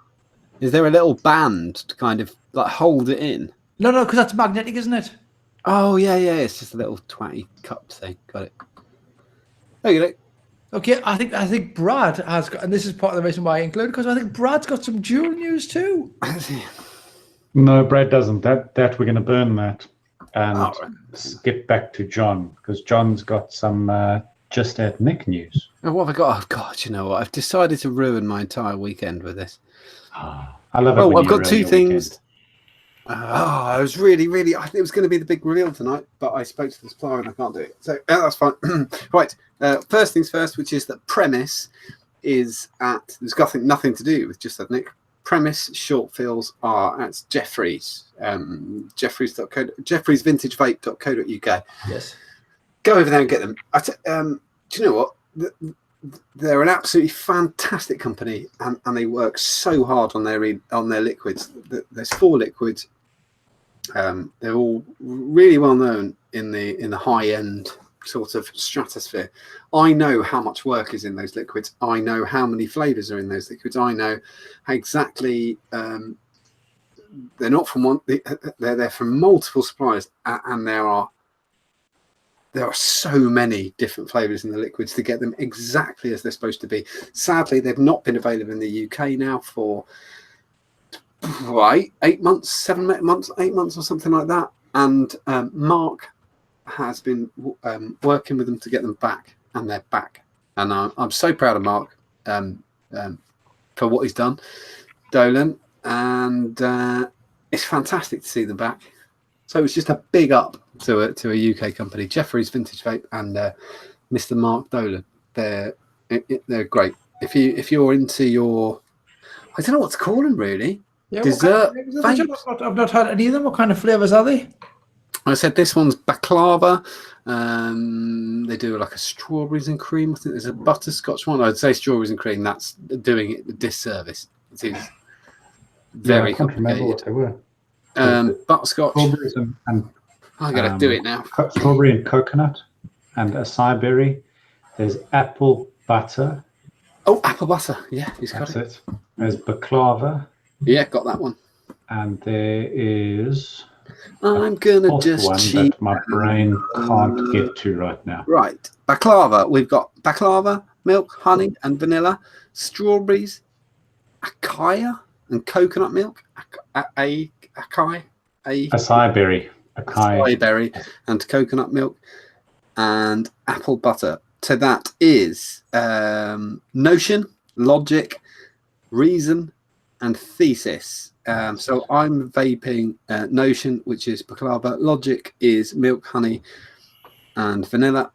Is there a little band to kind of like hold it in? No, because that's magnetic, isn't it? Oh yeah. It's just a little twatty cup thing. Got it. Okay, I think Brad has got, and this is part of the reason why I included, because I think Brad's got some Dual news too. No, Brad doesn't. That we're going to burn that and skip back to John, because John's got some just at Nick news. Oh, what have I got? Oh God, you know what? I've decided to ruin my entire weekend with this. I love it. I've got 2 things. I was really, I think it was going to be the big reveal tonight, but I spoke to the supplier and I can't do it. So that's fine. Right. First things first, which is that Premise is at, there's nothing to do with just that, Nick. Premise short fills are at Jeffries, jeffriesvintagevape.co.uk. Yes. Go over there and get them. Do you know what? They're an absolutely fantastic company, and they work so hard on their liquids. There's 4 liquids. They're all really well known in the high end sort of stratosphere. I know how much work is in those liquids. I know how many flavors are in those liquids. I know how exactly they're not from one. They're from multiple suppliers, and there are so many different flavors in the liquids to get them exactly as they're supposed to be. Sadly, they've not been available in the UK now for 8 months, 8 months or something like that. And Mark has been working with them to get them back, and they're back. And I'm so proud of Mark for what he's done, Dolan, and it's fantastic to see them back. So it's just a big up to a UK company, Jeffries Vintage Vape, and Mr. Mark Dolan. They're great. If you're into your, I don't know what to call them really. Yeah, dessert. I've not had any of them. What kind of flavors are they? I said this one's baklava. They do like a strawberries and cream. I think there's a butterscotch one. I'd say strawberries and cream. That's doing it a disservice. It is very complicated. Butterscotch. Strawberries and I'm going to do it now. Strawberry and coconut and acai berry. There's apple butter. Oh, apple butter. Yeah, he's got it. There's baklava. Yeah, got that one. And there is... I'm going to just cheat. That my brain can't get to right now. Right. Baklava. We've got baklava, milk, honey, and vanilla. Strawberries. Acai and coconut milk, acai Acai berry, and coconut milk, and apple butter. So that is Notion, Logic, Reason, and Thesis. So I'm vaping Notion, which is baklava. Logic is milk, honey, and vanilla.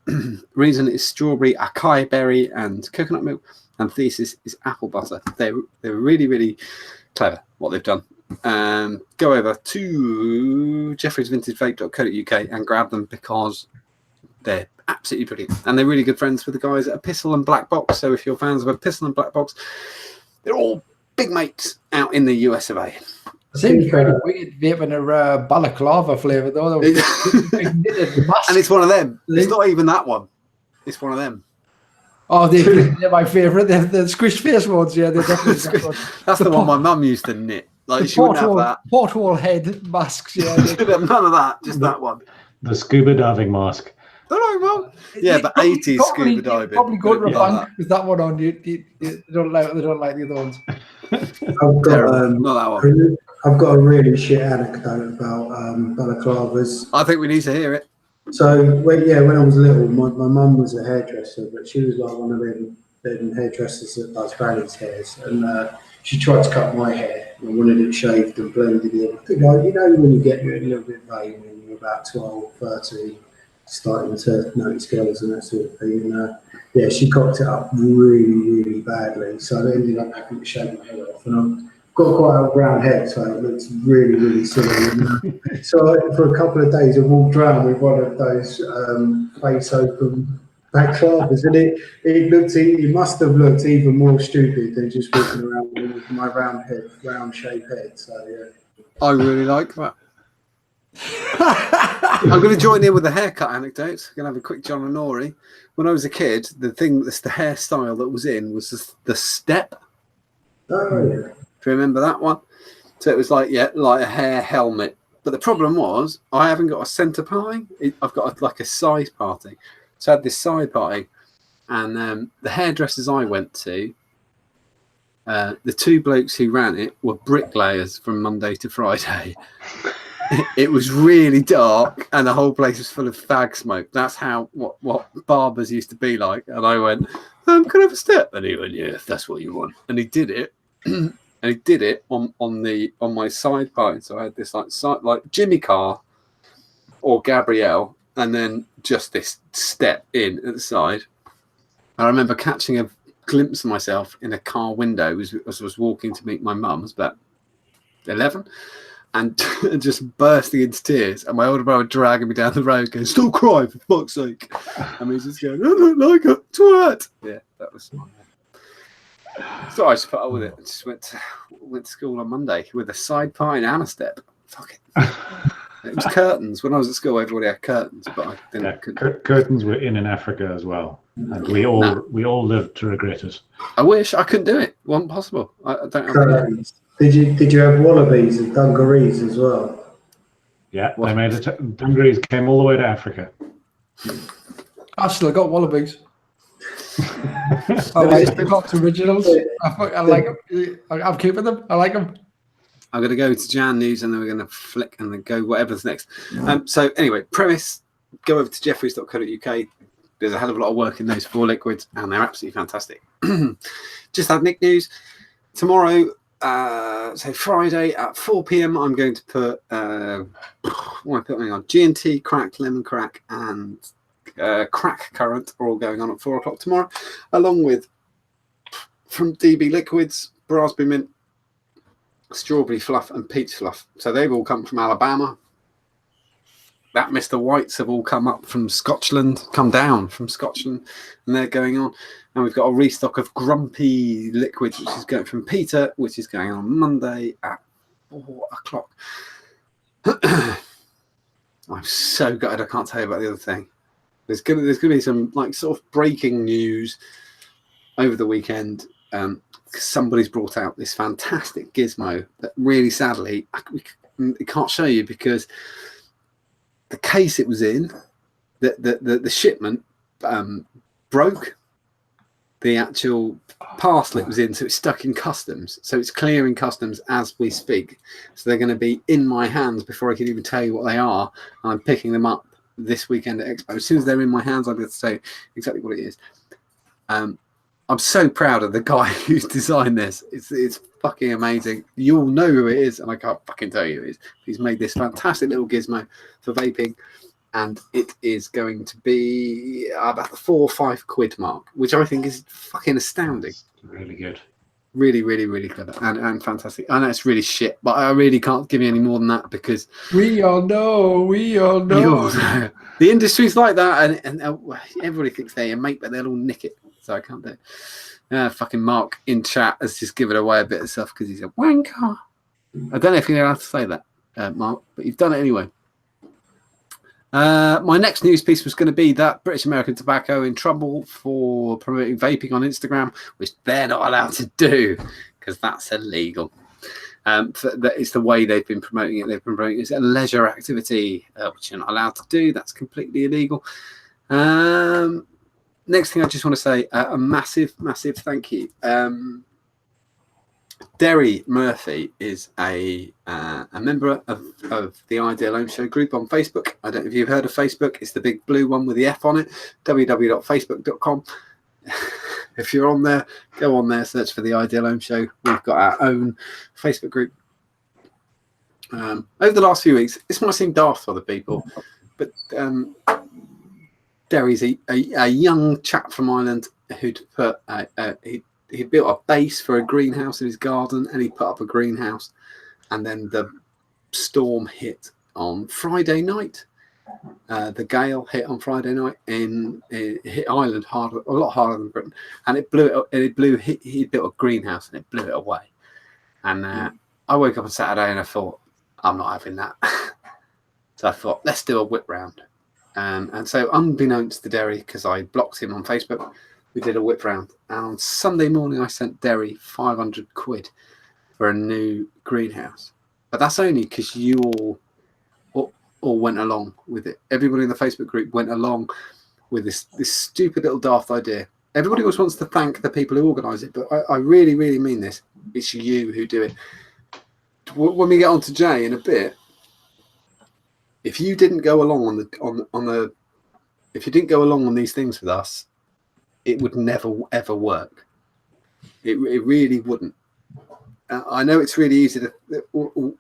Reason is strawberry, acai berry, and coconut milk. And Thesis is apple butter. They're really, really clever what they've done. Go over to jeffriesvintagevape.co.uk and grab them because they're absolutely brilliant. And they're really good friends with the guys at Pistol and Black Box. So if you're fans of a Pistol and Black Box, they're all big mates out in the US of A. Seems pretty weird vaping a balaclava flavour though. And it's one of them. It's not even that one. It's one of them. Oh, they're my favourite. They're the squished face ones. Yeah, they're definitely that's the one my mum used to knit. Like she wouldn't have that. Porthole head masks. Yeah, none of that. Just that one. The scuba diving mask. Don't know, Mum. Yeah, but 80s scuba diving. Probably go to a bank with that one on. You don't like the other ones. I've got a really shit anecdote about balaclavas. I think we need to hear it. So when I was little, my mum was a hairdresser, but she was like one of them hairdressers that does granny's hairs, and she tried to cut my hair. I wanted it shaved and blended in. I think, when you get a little bit vain when you're about 12, 13, starting to notice girls and that sort of thing. And she cocked it up really, really badly. So I ended up having to shave my head off. And I've got quite a brown head, so it looks really, really silly. And, so for a couple of days, I walked around with one of those face open backclavers, and it must have looked even more stupid than just walking around with my round shaped head. So yeah. I really like that. I'm going to join in with the haircut anecdote. I'm going to have a quick John and Nori. When I was a kid, the hairstyle that was in was the step. Oh yeah. Do you remember that one? So it was like a hair helmet. But the problem was I haven't got a centre parting. I've got a side parting. So I had this side parting, and the hairdressers I went to, the two blokes who ran it were bricklayers from Monday to Friday. It was really dark, and the whole place was full of fag smoke. That's how what barbers used to be like. And I went, "Can I have a step?" And he went, "Yeah, if that's what you want." And he did it, and he did it on my side parting. So I had this like Jimmy Carr or Gabrielle, and then just this step in at the side. I remember catching a glimpse of myself in a car window as I was walking to meet my mum. I was about 11. And just bursting into tears, and my older brother dragging me down the road, going, "Stop crying, for fuck's sake!" And me just going, "I don't like it, twat." Yeah, that was fine. So I just put up with it. I just went to school on Monday with a side pine and a step. Fuck it. It was curtains. When I was at school, everybody had curtains, but I didn't. Curtains were in Africa as well, and we all lived to regret it. I wish I couldn't do it. It wasn't possible. I don't have any. Did you have wallabies and dungarees as well? Yeah, they made it. Dungarees came all the way to Africa. I've still got wallabies. I like the Cox originals. I like them. I'm keeping them. I like them. I'm going to go to Jan News, and then we're going to flick and then go whatever's next. So anyway, premise, go over to jeffries.co.uk. There's a hell of a lot of work in those 4 liquids, and they're absolutely fantastic. Just had Nick News. Tomorrow, so Friday at 4 p.m, I'm going to put, what am I putting on? G&T, crack, lemon crack, and crack currant are all going on at 4 o'clock tomorrow, along with from DB Liquids, raspberry mint, strawberry fluff, and peach fluff. So they've all come from Alabama. That Mr. Whites have all come down from Scotland, and they're going on. And we've got a restock of Grumpy Liquids, which is going from Peter, which is going on Monday at 4 o'clock. I'm so gutted I can't tell you about the other thing. There's gonna be some like sort of breaking news over the weekend. Somebody's brought out this fantastic gizmo that really sadly I can't show you because the case it was in, the shipment broke. the actual parcel it was in, so it's stuck in customs. So it's clearing customs as we speak. So they're going to be in my hands before I can even tell you what they are. And I'm picking them up this weekend at Expo. As soon as they're in my hands, I'll be able to say exactly what it is. I'm so proud of the guy who's designed this. It's fucking amazing. You all know who it is, and I can't fucking tell you who it is. He's made this fantastic little gizmo for vaping, and it is going to be about the 4 or 5 quid mark, which I think is fucking astounding. Really good. Really, really, really good and fantastic. I know it's really shit, but I really can't give you any more than that because We all know. the industry's like that, and everybody thinks they're your mate, but they'll all nick it. So I can't do it. Fucking Mark in chat has just given away a bit of stuff because he's a wanker. I don't know if you're allowed to say that, Mark, but you've done it anyway. My next news piece was going to be that British American Tobacco in trouble for promoting vaping on Instagram, which they're not allowed to do because that's illegal. It's the way they've been promoting it. They've been promoting it as a leisure activity, which you're not allowed to do. That's completely illegal. Next thing I just want to say, a massive, massive thank you. Derry Murphy is a member of the Ideal Home Show group on Facebook. I don't know if you've heard of Facebook. It's the big blue one with the F on it, www.facebook.com. If you're on there, go on there, search for the Ideal Home Show. We've got our own Facebook group. Over the last few weeks, this might seem daft to other people, but Derry's a young chap from Ireland who'd put he built a base for a greenhouse in his garden, and he put up a greenhouse, and then the storm hit on Friday night. The gale hit on Friday night it hit Ireland hard, a lot harder than Britain, and it blew. He built a greenhouse and it blew it away. And I woke up on Saturday and I thought, I'm not having that. So I thought, let's do a whip round. And so unbeknownst to Derry, because I blocked him on Facebook, we did a whip round. And on Sunday morning, I sent Derry 500 quid for a new greenhouse. But that's only because you all went along with it. Everybody in the Facebook group went along with this stupid little daft idea. Everybody always wants to thank the people who organise it, but I really, really mean this. It's you who do it. When we get on to Jay in a bit, if you didn't go along if you didn't go along on these things with us, it would never ever work. It really wouldn't. I know it's really easy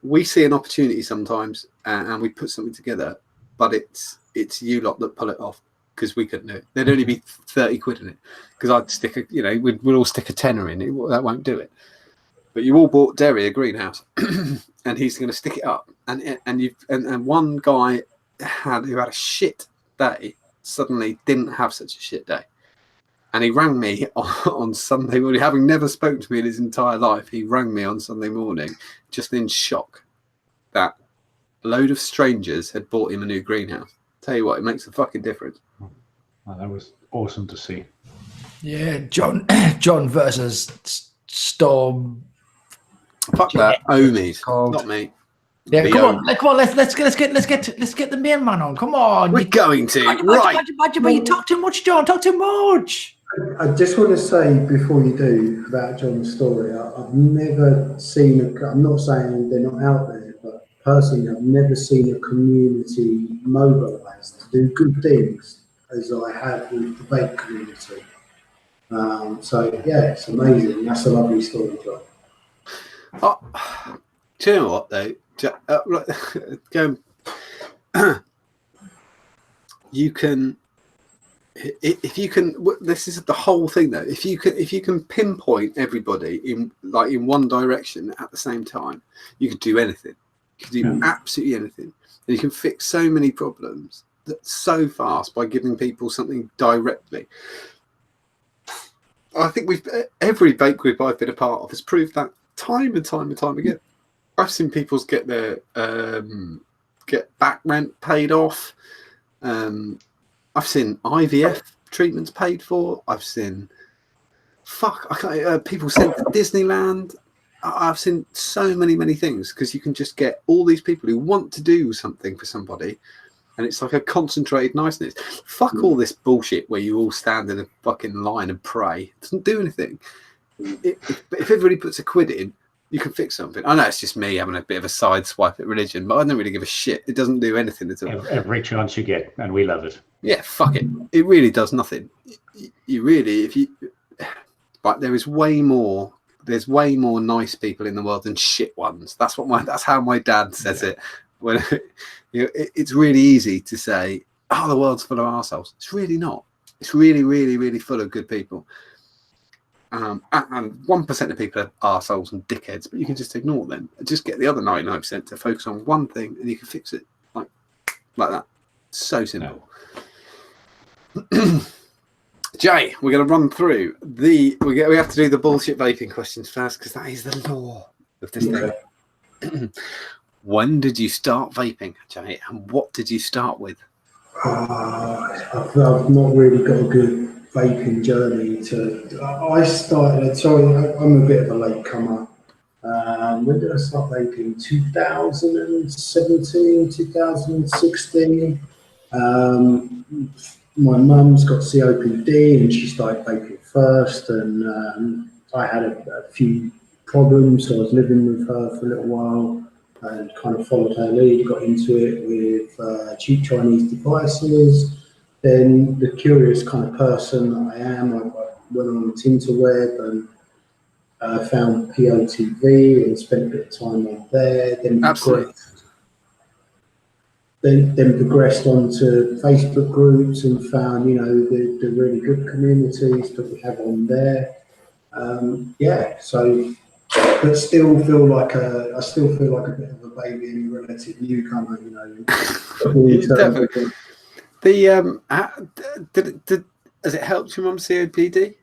we see an opportunity sometimes and we put something together, but it's you lot that pull it off because we couldn't do it. There'd only be 30 quid in it because I'd stick we'd all stick a tenner in it. That won't do it. But you all bought Derry a greenhouse, and he's going to stick it up. And one guy who had a shit day suddenly didn't have such a shit day, and he rang me on Sunday morning, having never spoken to me in his entire life. He rang me on Sunday morning, just in shock that a load of strangers had bought him a new greenhouse. Tell you what, it makes a fucking difference. Oh, that was awesome to see. Yeah, John versus Storm. Fuck that, Omis, not me. Yeah, come on. Let's get the main man on. Come on. We're going to You talk too much, John. Talk too much. I just want to say before you do about John's story, I've never seen I'm not saying they're not out there, but personally, I've never seen a community mobilised to do good things as I have with the vape community. So yeah, it's amazing. That's a lovely story, John. Do you know what though? You can, if you can. This is the whole thing though. If you can pinpoint everybody in one direction at the same time, you can do anything. You can do absolutely anything, and you can fix so many problems so fast by giving people something directly. I think every vape group I've been a part of has proved that time and time and time again. I've seen people get their get back rent paid off. I've seen IVF treatments paid for. I've seen people sent to Disneyland. I've seen so many things because you can just get all these people who want to do something for somebody and it's like a concentrated niceness. Fuck all this bullshit where you all stand in a fucking line and pray. It doesn't do anything. If everybody puts a quid in, you can fix something. I know it's just me having a bit of a side swipe at religion, but I don't really give a shit. It doesn't do anything at all. Every chance you get, and we love it. Yeah, fuck it. It really does nothing. You really, but there is way more. There's way more nice people in the world than shit ones. That's how my dad says it. When it's really easy to say, "Oh, the world's full of arseholes." It's really not. It's really, really, really full of good people. And 1% of people are arseholes and dickheads, but you can just ignore them. Just get the other 99% to focus on one thing, and you can fix it like that. So simple. No. Jay, we're going to run through we have to do the bullshit vaping questions first because that is the law of this thing. When did you start vaping, Jay, and what did you start with? I've not really got a good vaping journey I started, sorry, I'm a bit of a late comer. When did I start vaping? 2017, 2016. My mum's got COPD and she started vaping first, and I had a few problems, so I was living with her for a little while and kind of followed her lead, got into it with cheap Chinese devices. Then the curious kind of person that I am, I went on the Tinterweb and found POTV and spent a bit of time on there. Then progressed onto Facebook groups and found, the really good communities that we have on there. But still feel like I still feel like a bit of a baby and a relative newcomer, Definitely. Has it helped your mum's COPD?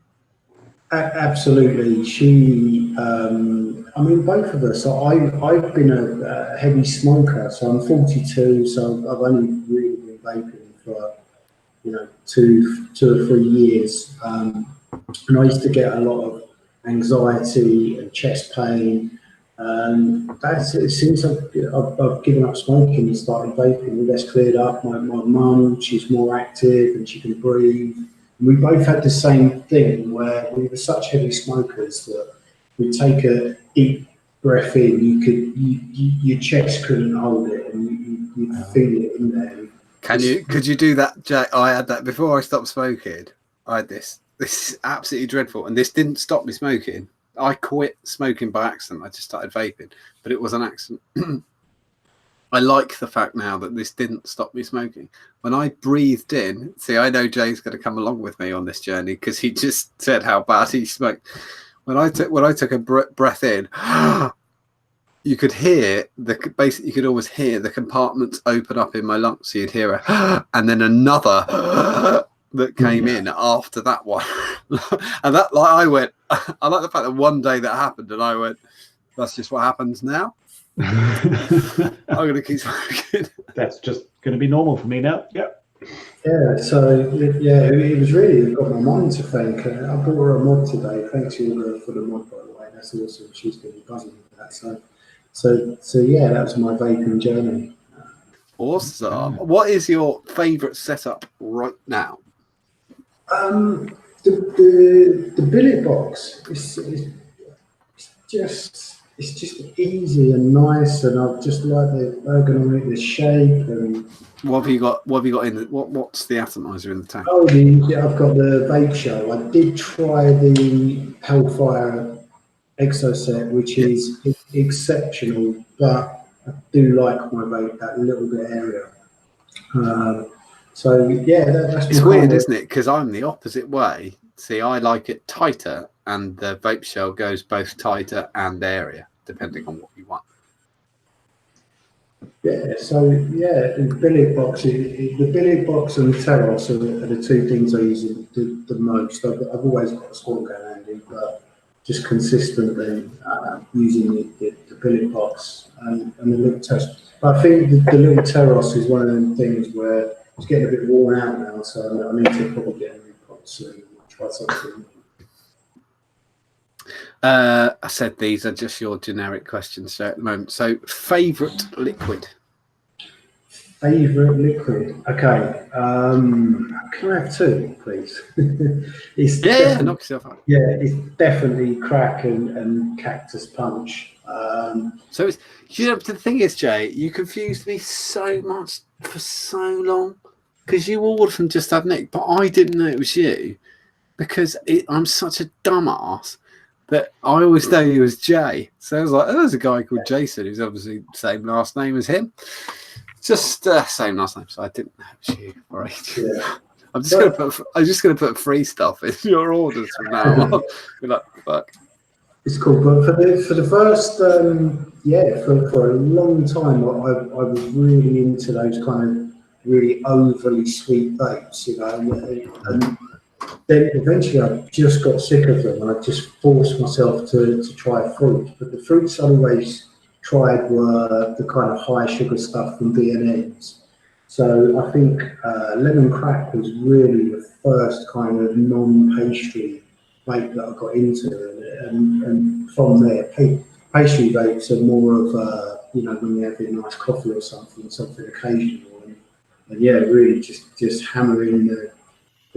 Absolutely. She, both of us. I've been a heavy smoker, so I'm 42. So I've only really been vaping for, 2 or 3 years. And I used to get a lot of anxiety and chest pain. Since I've given up smoking and started vaping, that's cleared up. My mum, she's more active and she can breathe. And we both had the same thing where we were such heavy smokers that we'd take a deep breath in, your chest couldn't hold it, and you'd feel it in there. Could you do that, Jack? I had that before I stopped smoking. I had this. This is absolutely dreadful, and this didn't stop me smoking. I quit smoking by accident. I just started vaping, but it was an accident. I like the fact now that this didn't stop me smoking. When I breathed in, see, I know Jay's going to come along with me on this journey because he just said how bad he smoked. When I took a breath in, you could hear you could always hear the compartments open up in my lungs. So you'd hear and then another that came in after that one. And that, I went, I like the fact that one day that happened and I went, that's just what happens now. I'm going to keep smoking. That's just going to be normal for me now. Yep. Yeah, so it was really got my mind to thank. I bought her a mod today. Thanks Olga for the mod, by the way. That's awesome. She's going to be buzzing with that. So yeah, that was my vaping journey. Awesome. What is your favourite setup right now? The billet box. It's just easy and nice, and I just like the ergonomic, the shape, and what have you got in the what's the atomizer in the tank? Oh, I've got the vape shell. I did try the Hellfire Exoset, which is exceptional, but I do like my vape that little bit area. So yeah, that's it's weird, isn't it? Because I'm the opposite way. See, I like it tighter, and the vape shell goes both tighter and area, depending on what you want. Yeah, so yeah, the billet box and the Teros are the two things I use the most. I've always got a squad gun handy, but just consistently using the billet box and the little Teros. But I think the little Teros is one of them things where it's getting a bit worn out now, so I need to probably get a new pot soon. Try something. I said these are just your generic questions at the moment. So, favourite liquid? Favourite liquid? Okay. Can I have two, please? It's Yeah, knock yourself out. yeah, it's definitely crack and cactus punch. So it's, you know, the thing is, Jay, you confused me so much for so long because you ordered from Just Have Nick, but I didn't know it was you because I'm such a dumbass that I always know you as Jay. So I was like, oh, there's a guy called Jason who's obviously the same last name as him. Just same last name, so I didn't know it was you. Right. Yeah. I'm just gonna put free stuff in your orders from now on. Be like, fuck. It's cool, but for the first, for a long time, I was really into those kind of really overly sweet vapes, you know, and then eventually I just got sick of them, and I just forced myself to try fruit. But the fruits I always tried were the kind of high sugar stuff from B&M's. So I think lemon crack was really the first kind of non-pastry vape that I got into, and from there, pastry vapes are more of you know, when you have a nice coffee or something occasional, and yeah, really just hammering the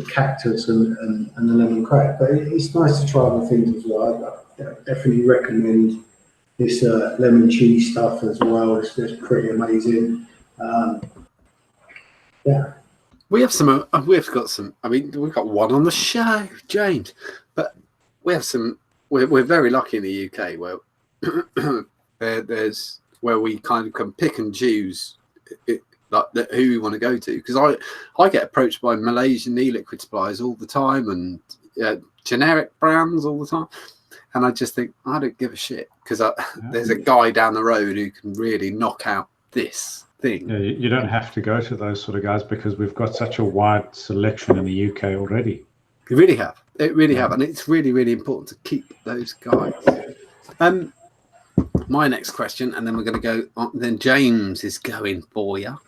cactus and the lemon crack. But it's nice to try other things as well. I definitely recommend this lemon cheese stuff as well. It's pretty amazing. Yeah. We have some. We've got some. I mean, we've got one on the show, James. But we have some. We're very lucky in the UK where there's where we kind of can pick and choose like who we want to go to. Because I get approached by Malaysian e-liquid suppliers all the time and generic brands all the time, and I just think I don't give a shit because there's a guy down the road who can really knock out this. Yeah, you don't have to go to those sort of guys because we've got such a wide selection in the UK already. You really have. It really have. And it's really, really important to keep those guys. My next question, and then we're going to go on, then James is going for you.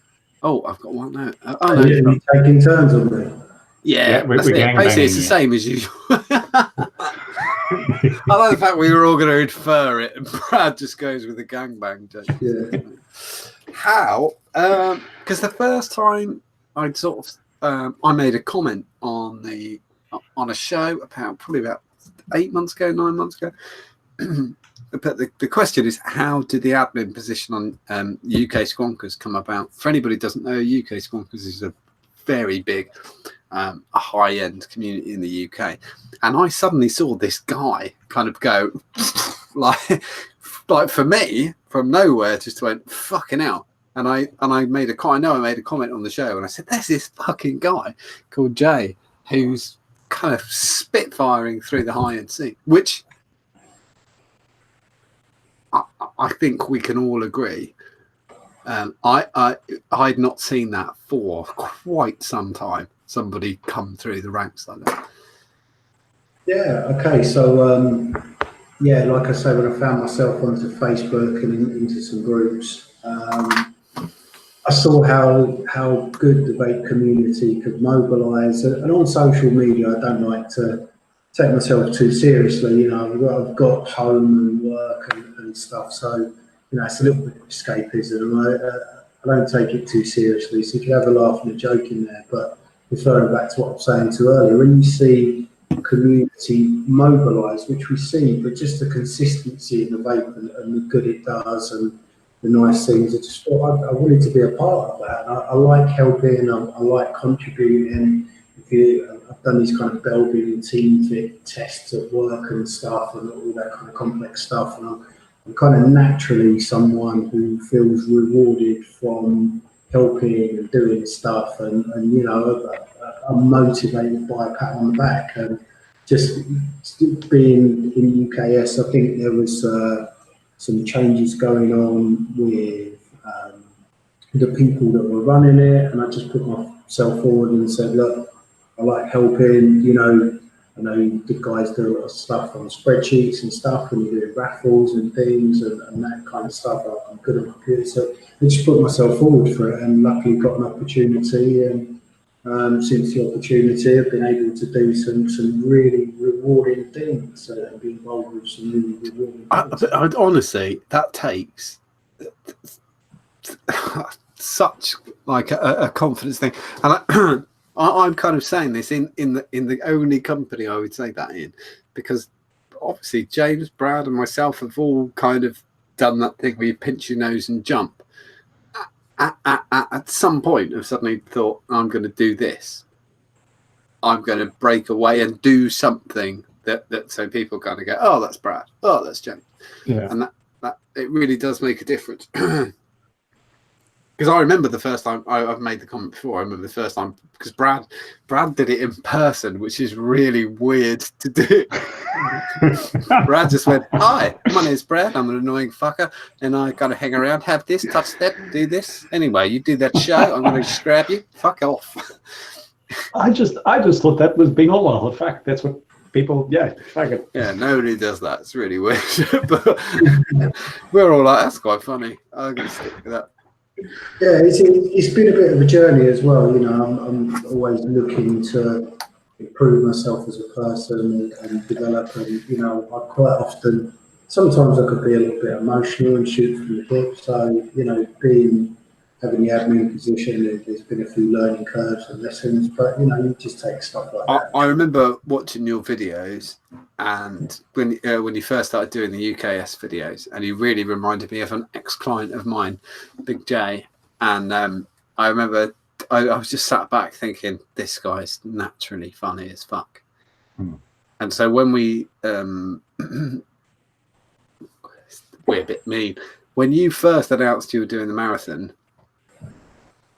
Oh, I've got one now. Oh, no. You're taking turns on me. Yeah, we're basically it's the same as usual. I like the fact we were all going to infer it, and Brad just goes with the gangbang joke. Yeah. How? Because the first time I'd sort of I made a comment on a show probably about 9 months ago. But the question is, how did the admin position on UK Squonkers come about? For anybody who doesn't know, UK Squonkers is a very big, a high-end community in the UK, and I suddenly saw this guy kind of go like for me from nowhere, just went fucking out. And I made a comment on the show, and I said, "There's this fucking guy called Jay who's kind of spitfiring through the high-end scene," which I think we can all agree. I'd not seen that for quite some time. Somebody come through the ranks like that. Yeah. Okay. So yeah, like I say, when I found myself onto Facebook and into some groups, I saw how good the vape community could mobilise, and on social media, I don't like to take myself too seriously. You know, I've got home and work and stuff, so you know, it's a little bit of escapism. I don't take it too seriously. So if you have a laugh and a joke in there, but referring back to what I was saying to earlier, when you see community mobilised, which we see, but just the consistency in the vape and the good it does and the nice things, I just thought I wanted to be a part of that. I like helping, I like contributing. I've done these kind of Belgian and team fit tests at work and stuff and all that kind of complex stuff, and I'm kind of naturally someone who feels rewarded from helping and doing stuff, and you know, I'm motivated by a pat on the back. And just being in UKS, I think there was some changes going on with the people that were running it, and I just put myself forward and said, look, I like helping, you know, I know the guys do a lot of stuff on spreadsheets and stuff, and you do raffles and things and that kind of stuff. I'm good on computers, so I just put myself forward for it, and luckily got an opportunity. And since the opportunity, I've been able to do some really rewarding things and be involved with some really rewarding things. Honestly, that takes such like a confidence thing, and I'm kind of saying this in the only company I would say that in, because obviously James, Brad, and myself have all kind of done that thing where you pinch your nose and jump. At some point, I've suddenly thought, I'm going to do this. I'm going to break away and do something that so people kind of go, oh, that's Brad, oh, that's James, and that it really does make a difference. Because I remember the first time I've made the comment before. I remember the first time because Brad did it in person, which is really weird to do. Brad just went, "Hi, my name's Brad. I'm an annoying fucker, and I gotta hang around, have this, touch that, do this. Anyway, you do that show. I'm gonna just grab you. Fuck off." I just thought that was being all the fact. That's what people. Yeah, fuck it. Yeah, nobody does that. It's really weird, but we're all like, "That's quite funny." I'm gonna stick with that. Yeah, it's been a bit of a journey as well. You know, I'm always looking to improve myself as a person and develop. And you know, I quite often, sometimes I could be a little bit emotional and shoot from the hip. So you know, having the admin position, there's been a few learning curves and lessons. But you know, you just take stuff like that. I remember watching your videos, and when you first started doing the UKS videos, and you really reminded me of an ex-client of mine, Big J. And I remember I was just sat back thinking, this guy's naturally funny as fuck. And so when we're a bit mean. When you first announced you were doing the marathon,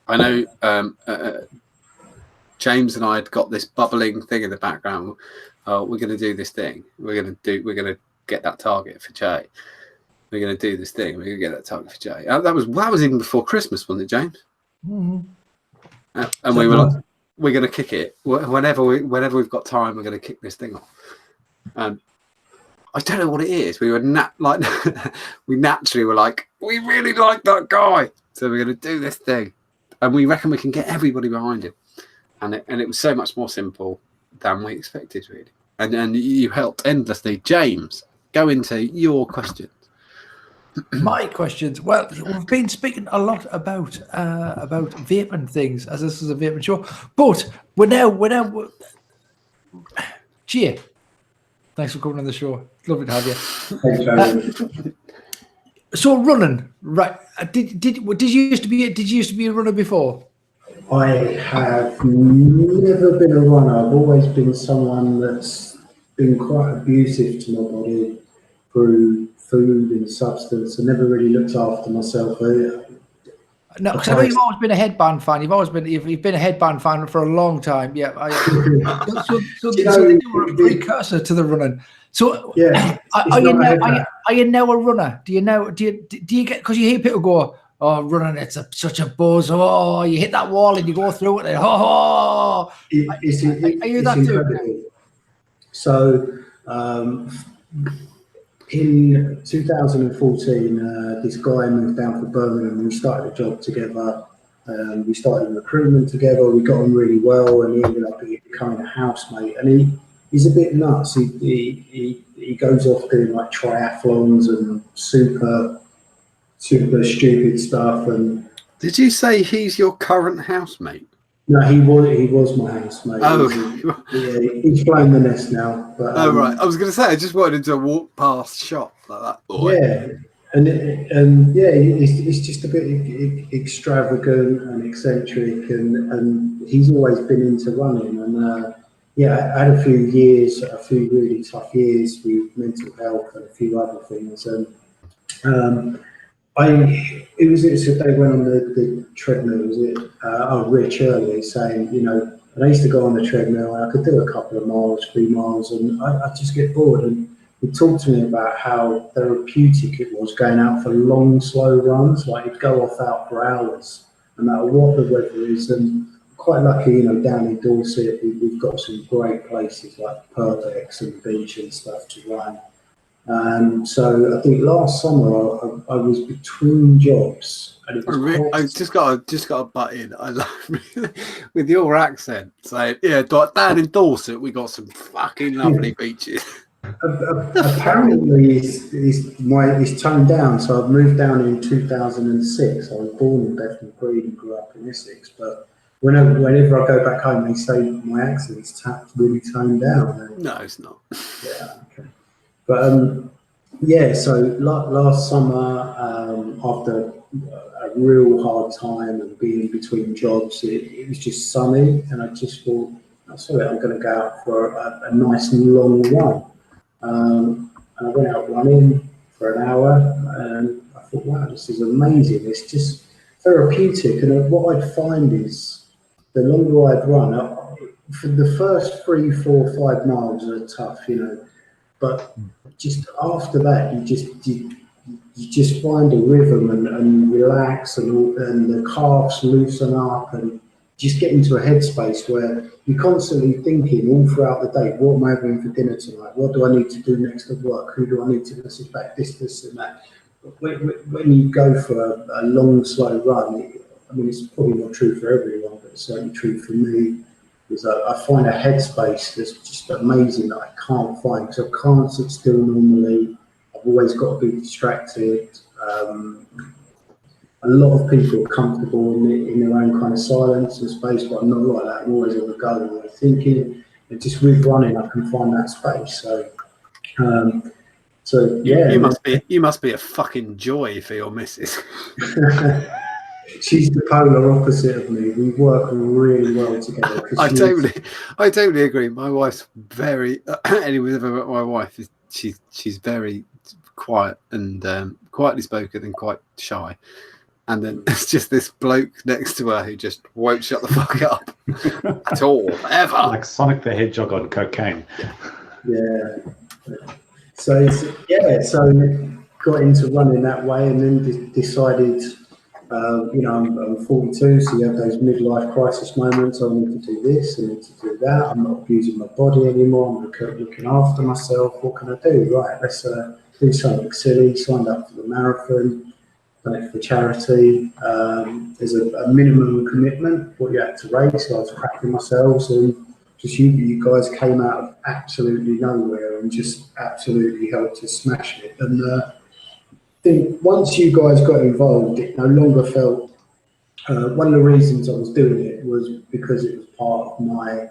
I know James and I had got this bubbling thing in the background. Oh, we're going to do this thing. We're going to get that target for Jay. We're going to do this thing. We're going to get that target for Jay. That was even before Christmas, wasn't it, James? Mm-hmm. And we were like, we're going to kick it whenever we've got time. We're going to kick this thing off. And I don't know what it is. We were we naturally were like, we really like that guy, so we're going to do this thing, and we reckon we can get everybody behind him. And it was so much more simple than we expected, really. And you helped endlessly. James, go into your questions. My questions. Well, we've been speaking a lot about vaping things, as this is a vaping show. But we're now. Gia, thanks for coming on the show. Lovely to have you. Thanks, so running, right? Did you used to be a runner before? I have never been a runner. I've always been someone that's been quite abusive to my body through food and substance. I never really looked after myself. No, because I know you've always been a headband fan. You've been a headband fan for a long time. Yeah. So you were a precursor to the running. So yeah, are you now a runner? Do you get, because you hear people go, oh, running, it's such a buzz. Oh, you hit that wall and you go through it. And, are you that dude? So in 2014, this guy moved down from Birmingham. We started a job together. We started recruitment together. We got on really well, and he ended up becoming a housemate. And he's a bit nuts. He goes off doing like triathlons and super stupid stuff. And did you say he's your current housemate? No, he was my housemate. Oh, he's flown the nest now. But, right. I was going to say, I just wanted to walk past shop like that. Boy. Yeah, and yeah, it's just a bit extravagant and eccentric, and he's always been into running. And yeah, I had a few really tough years with mental health and a few other things. And it was a day when on the treadmill, was it? Rich earlier saying, you know, and I used to go on the treadmill and I could do a couple of miles, 3 miles, and I'd just get bored. And he talked to me about how therapeutic it was going out for long, slow runs. Like he'd go out for hours, no matter what the weather is. And quite lucky, you know, down in Dorset, we've got some great places like Purbex and Beach and stuff to run. So I think last summer I was between jobs, and it was I just got to butt in. I love with your accent saying, "Yeah, down in Dorset we got some fucking lovely beaches." Apparently, it's toned down. So I've moved down in 2006. I was born in Bethnal Green and grew up in Essex. But whenever I go back home, they say my accent's really toned down. No, it's not. Yeah, okay. But yeah, so last summer, after a real hard time and being between jobs, it was just sunny, and I just thought, oh, sorry, I'm going to go out for a nice long run. And I went out running for an hour, and I thought, wow, this is amazing. It's just therapeutic. And what I'd find is the longer I'd run, for the first 3, 4, 5 miles are tough, but just after that, you just find a rhythm and relax, and the calves loosen up, and just get into a headspace where you're constantly thinking all throughout the day, what am I having for dinner tonight? What do I need to do next at work? Who do I need to message back? This, and that. When you go for a long, slow run, I mean, it's probably not true for everyone, but it's certainly true for me, is I find a headspace that's just amazing that I can't find, because I can't sit still normally. I've always got to be distracted. A lot of people are comfortable in their own kind of silence and space, but I'm not like that. I'm always on the go, and I'm thinking, and just with running, I can find that space. So yeah, you must be a fucking joy for your missus. She's the polar opposite of me. We work really well together. I totally agree. My wife's very. Anyone ever met my wife? She's very quiet and quietly spoken and quite shy. And then it's just this bloke next to her who just won't shut the fuck up at all, ever. Like Sonic the Hedgehog on cocaine. Yeah. So got into running that way, and then decided, I'm 42, so you have those midlife crisis moments. I need to do this, I need to do that. I'm not abusing my body anymore. I'm looking after myself. What can I do? Right, let's do something silly. Signed up for the marathon. Done it for charity. There's a minimum commitment what you have to raise. So I was cracking myself, and just you guys came out of absolutely nowhere and just absolutely helped us smash it. And I think once you guys got involved, it no longer felt. One of the reasons I was doing it was because it was part of my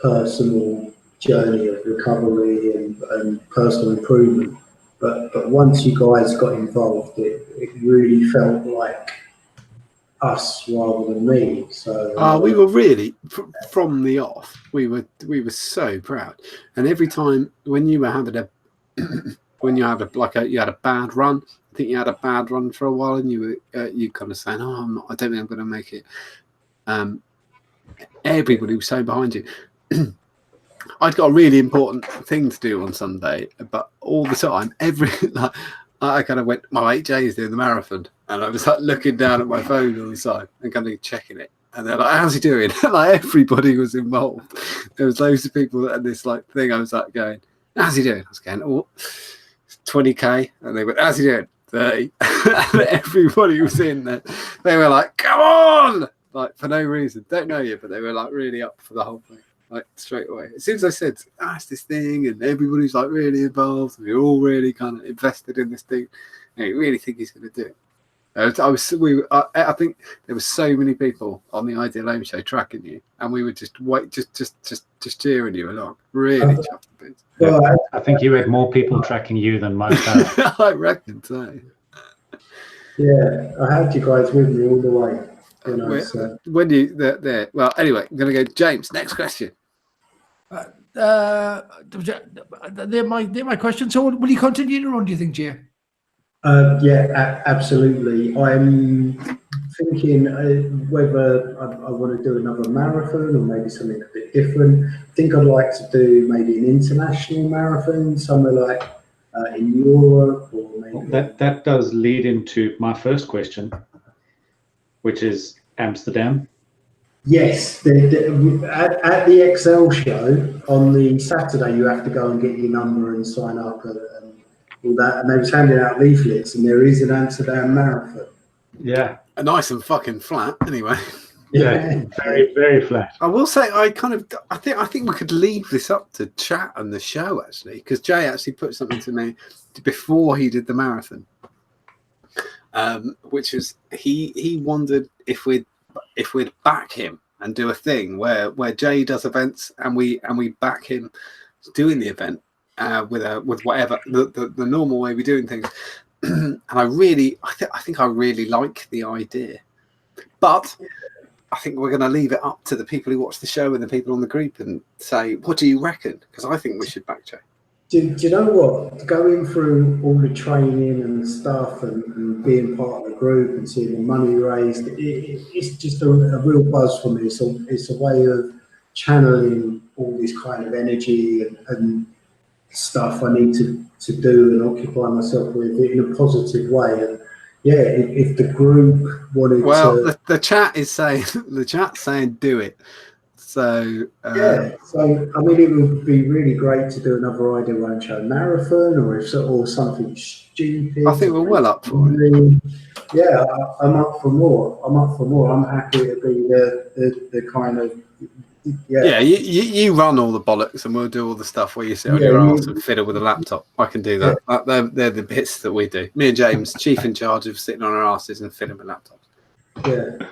personal journey of recovery and personal improvement. But once you guys got involved, it really felt like us rather than me. So we were really from the off. We were so proud. And every time when you were having you had a bad run. I think you had a bad run for a while, and you kind of saying, "Oh, I don't think I'm going to make it." Everybody was so behind you. I'd got a really important thing to do on Sunday, but all the time, I kind of went, my 8J is doing the marathon, and I was like looking down at my phone all the time and kind of checking it. And they're like, "How's he doing?" Like everybody was involved. There was loads of people and this thing. I was like going, "How's he doing?" I was going, "Oh, 20k," and they went, "How's he doing?" 30. And everybody was in there. They were like, "Come on!" Like for no reason. Don't know you, but they were like really up for the whole thing. Like straight away. As soon as I said, it's this thing, and everybody's like really involved, and we're all really kind of invested in this thing, and you really think he's going to do it. I think there were so many people on the Ideal Home Show tracking you, and we were just cheering you along. Really chuffed a bit. Yeah, I think you had more people tracking you than most others. I reckon so. Yeah, I had you guys with me all the way. So. When you there. Well, anyway, I'm going to go. James, next question. They're my questions. So will you continue to run, do you think, Jay? Yeah, absolutely. I'm thinking whether I want to do another marathon or maybe something a bit different. I think I'd like to do maybe an international marathon, somewhere like in Europe, or maybe. Well, that does lead into my first question, which is Amsterdam. Yes, at the Excel show on the Saturday, you have to go and get your number and sign up and all that. And they was handing out leaflets, and there is an Amsterdam marathon. Yeah, nice and fucking flat. Anyway. Yeah, very, very flat. I will say I think we could leave this up to chat and the show actually, because Jay actually put something to me before he did the marathon, which is he wondered if we'd back him and do a thing where Jay does events and we back him doing the event with whatever the normal way we're doing things. And I think I really like the idea, but I think we're going to leave it up to the people who watch the show and the people on the group and say, what do you reckon? Because I think we should back Jay. Do you know what? Going through all the training and stuff and being part of the group and seeing the money raised, it's just a real buzz for me. So it's a way of channeling all this kind of energy and stuff I need to do and occupy myself with in a positive way. And yeah, if the group wanted to... the chat is saying, do it. So yeah, so I mean, it would be really great to do another Idea Won't Show marathon, or something stupid. I think we're well up for it. Yeah, I'm up for more. I'm happy to be the kind of you run all the bollocks and we'll do all the stuff where you sit on your arse and fiddle with a laptop. I can do that. Yeah. They're the bits that we do. Me and James, chief in charge of sitting on our asses and fiddling with laptops. Yeah.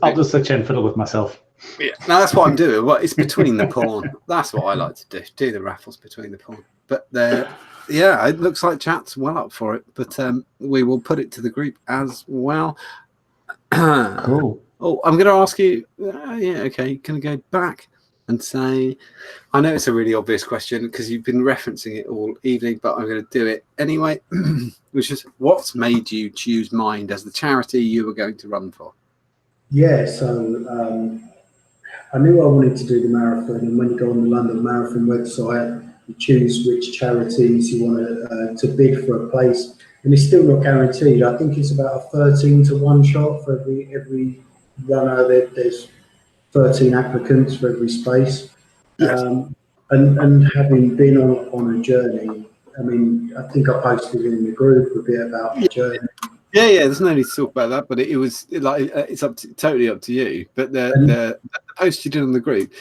I'll just sit and fiddle with myself. Yeah, no, that's what I'm doing. Well, it's between the porn. That's what I like to do the raffles between the porn. But yeah, it looks like chat's well up for it. But we will put it to the group as well. Cool. Oh, I'm going to ask you. Yeah, okay. Can I go back and say? I know it's a really obvious question because you've been referencing it all evening, but I'm going to do it anyway. Which is, what's made you choose Mind as the charity you were going to run for? Yeah, so I knew I wanted to do the marathon, and when you go on the London Marathon website, you choose which charities you want to bid for a place, and it's still not guaranteed. I think it's about a 13 to 1 shot for every runner. There's 13 applicants for every space. Yes. And having been on a journey, I mean, I think I posted in the group a bit about the journey. Yeah. There's no need to talk about that, but it was like it's totally up to you. But the post you did on the group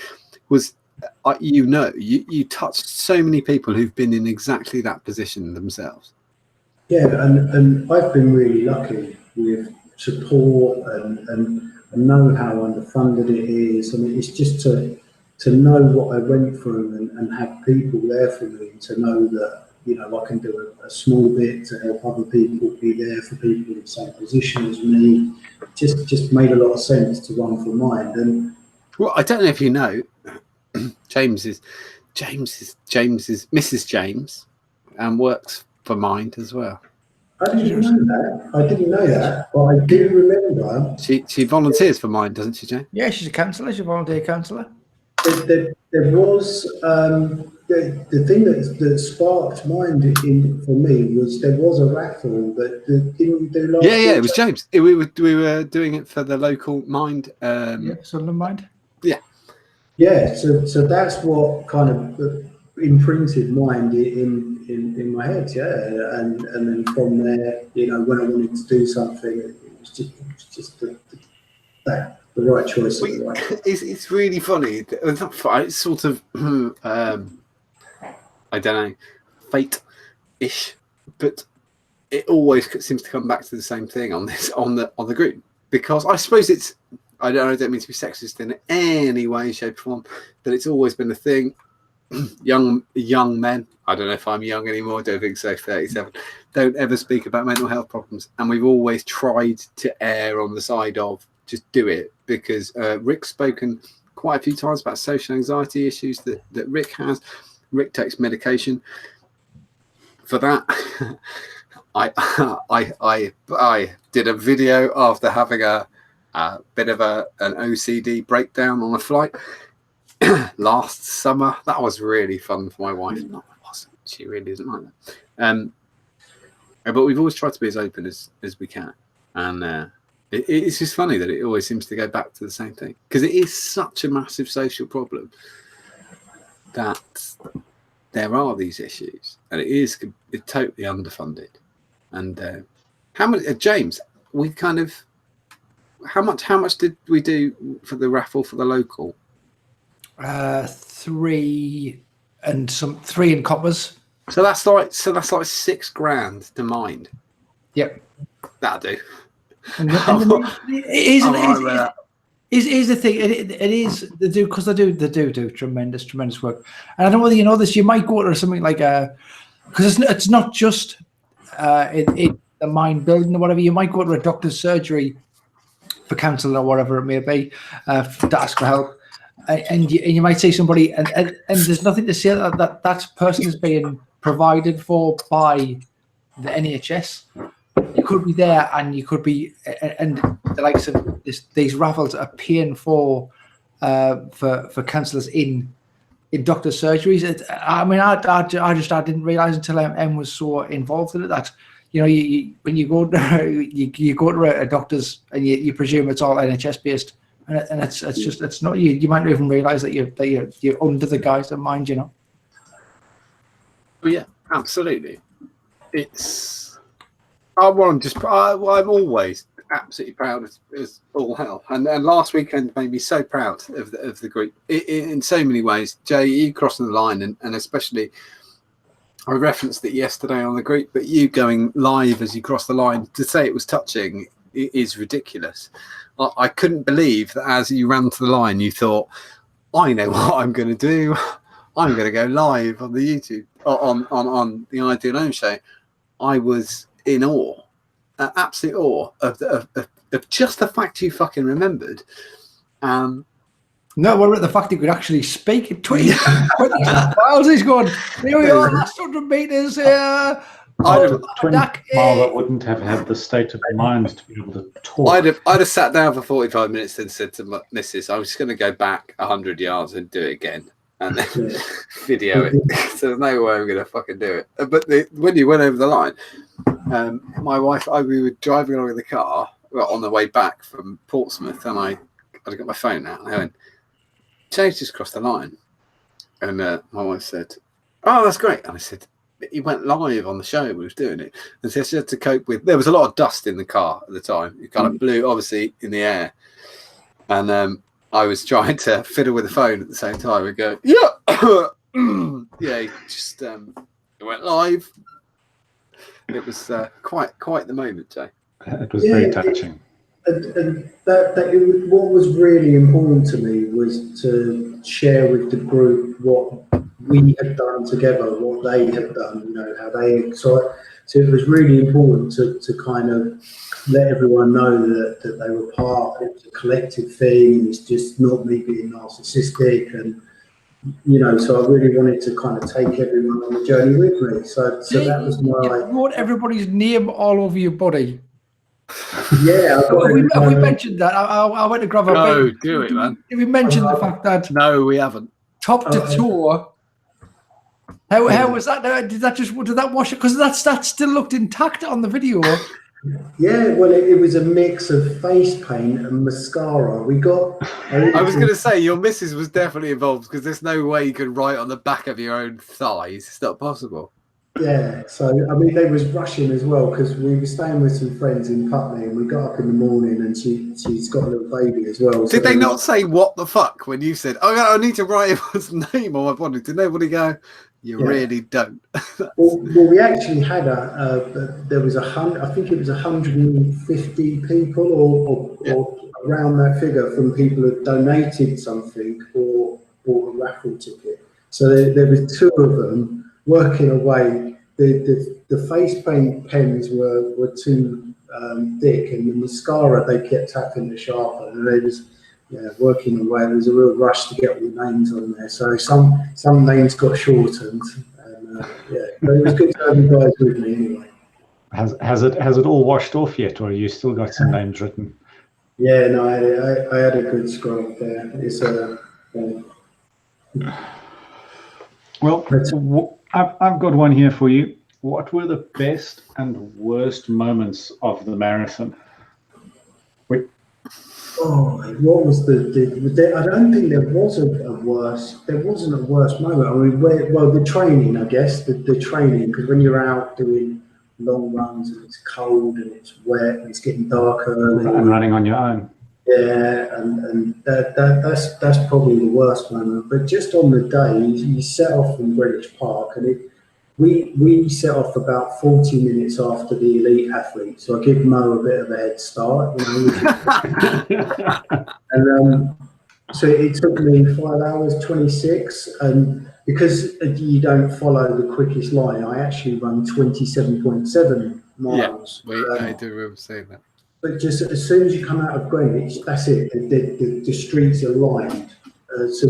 was, you touched so many people who've been in exactly that position themselves. Yeah, and I've been really lucky with support and know how underfunded it is. I mean, it's just to know what I went through and have people there for me, to know that, you know, I can do a small bit to help other people, be there for people in the same position as me. Just made a lot of sense to run for Mind. And well, I don't know if you know, James is Mrs. James and works for Mind as well. I didn't know that, but I do remember. She volunteers for Mind, doesn't she, James? Yeah, she's a counsellor. She's a volunteer counsellor. There was the thing that sparked Mind for me was there was a raffle that didn't we do last year? Yeah, it was James. We were doing it for the local Mind. Sunderland Mind. Yeah. So that's what kind of imprinted Mind in my head. Yeah, and then from there, you know, when I wanted to do something, it was just the right choice. It's really funny. It's sort of I don't know, fate-ish, but it always seems to come back to the same thing on the group, because I suppose it's, I don't mean to be sexist in any way, shape, or form, but it's always been a thing. Young men, I don't know if I'm young anymore, don't think so, 37, don't ever speak about mental health problems, and we've always tried to err on the side of just do it, because Rick's spoken quite a few times about social anxiety issues that Rick has. Rick takes medication for that. I did a video after having a bit of an OCD breakdown on a flight last summer. That was really fun for my wife. No, it wasn't. She really isn't like that. But we've always tried to be as open as we can, and it's just funny that it always seems to go back to the same thing, because it is such a massive social problem that there are these issues, and it's totally underfunded. And how many, James? We kind of, How much did we do for the raffle for the local? 3 in coppers. So that's like $6,000 to mind. Yep. That'll do. And is the thing. It is they do because they do tremendous work. And I don't know whether you know this. You might go to something like because it's not just in the mind building or whatever. You might go to a doctor's surgery for counselling or whatever it may be to ask for help, and you might see somebody and there's nothing to say that person is being provided for by the NHS. You could be there, and you could be, and the likes of these raffles are paying for counsellors in doctor surgeries. I didn't realise until M was so involved in it that when you go to a doctor's and you presume it's all NHS based, and it's not. You might not even realise that you're under the guise of mind. Well, yeah, absolutely. I'm always absolutely proud as all hell, and last weekend made me so proud of the group in so many ways. Jay, you crossing the line, and especially I referenced it yesterday on the group, but you going live as you cross the line, to say it was touching is ridiculous. I couldn't believe that as you ran to the line, you thought, I know what I'm going to do. I'm going to go live on the YouTube on the Ideal Home Show. I was in awe, absolute awe of just the fact you fucking remembered. No, we're at the fact he could actually speak in 20 miles. He's going, here we are, last 100 metres here. That wouldn't have had the state of mind to be able to talk. I'd have sat down for 45 minutes and said to my missus, I was just going to go back 100 yards and do it again. And then video it. So there's no way I'm going to fucking do it. But when you went over the line, my wife, we were driving along in the car on the way back from Portsmouth, and I got my phone out, and I went, Jay's just crossed the line. And my wife said, oh, that's great. And I said, he went live on the show, we was doing it. And so she had to cope with, there was a lot of dust in the car at the time. It kind of blew, obviously, in the air. And I was trying to fiddle with the phone at the same time and go, yeah, just it went live. It was quite the moment, Jay. It was very touching. And what was really important to me was to share with the group what we had done together, what they had done, how they. So it was really important to kind of let everyone know that they were part. It was a collective thing. It's just not me being narcissistic, and so I really wanted to kind of take everyone on the journey with me. So that was my. You wrote everybody's name all over your body. Yeah, have we mentioned that? I went to grab a. No, do it, man. Did we mention the fact that? No, we haven't. Top to toe. How was that? Did that wash it? Because that still looked intact on the video. Yeah, well, it was a mix of face paint and mascara. I was going to say, your missus was definitely involved, because there's no way you could write on the back of your own thighs. It's not possible. Yeah, so they was rushing as well, because we were staying with some friends in Putney, and we got up in the morning, and she's got a little baby as well. Did they not say what the fuck when you said, "Oh, I need to write his name on my body"? Did nobody go, "You really don't"? well, we actually had there was I think it was 150 people or around that figure, from people who donated something or bought a raffle ticket. So there was 2 of them working away. The face paint pens were too thick, and the mascara they kept tapping the sharper, and they was working away. There was a real rush to get all the names on there, so some names got shortened, and but it was good to have you guys with me anyway. Has it all washed off yet, or you still got some names written? Yeah, no, I had a good scrub there. It's Well, I've got one here for you. What were the best and worst moments of the marathon? What was I don't think there wasn't a worst moment. I mean, the training, I guess, the training, because when you're out doing long runs and it's cold and it's wet and it's getting dark early. And running on your own. Yeah, and that's probably the worst moment. But just on the day, you set off from Greenwich Park, and we set off about 40 minutes after the elite athlete, so I give Mo a bit of a head start, and so it took me 5 hours 26, and because you don't follow the quickest line, I actually run 27.7 miles. Yeah, I do remember saying that. But just as soon as you come out of Greenwich, that's it. The streets are lined. So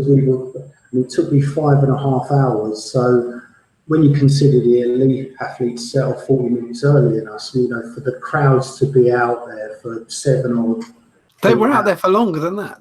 it took me 5.5 hours. So when you consider the elite athletes set off 40 minutes earlier than us, for the crowds to be out there for 7 or... They were out there for longer than that.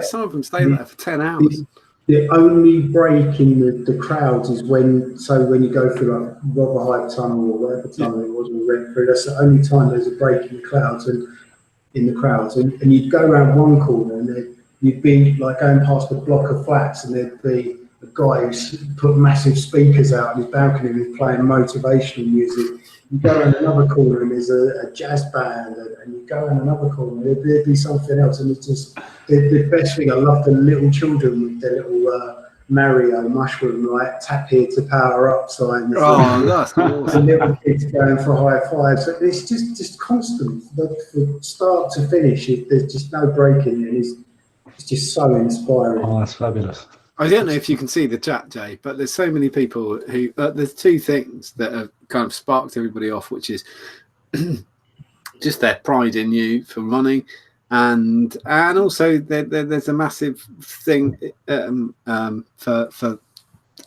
Some of them stayed there for 10 hours. The only break in the crowds is when you go through like Robber Hyde Tunnel or whatever tunnel it was we went through. That's the only time there's a break in the crowds and you'd go around one corner and then you'd be like going past a block of flats and there'd be a guy who's put massive speakers out on his balcony and he's playing motivational music. You go around another corner and there's a jazz band, and you go around another corner and there'd be something else, and it's just the best thing. I love the little children with their little Mario mushroom, like tap here to power up signs. Oh, that's awesome. The little kids going for high fives. So it's just constant, from start to finish. There's just no breaking, and it's just so inspiring. Oh, that's fabulous. I don't know if you can see the chat, Jay, but there's so many people who there's two things that have kind of sparked everybody off, which is just their pride in you for running, and also there's a massive thing for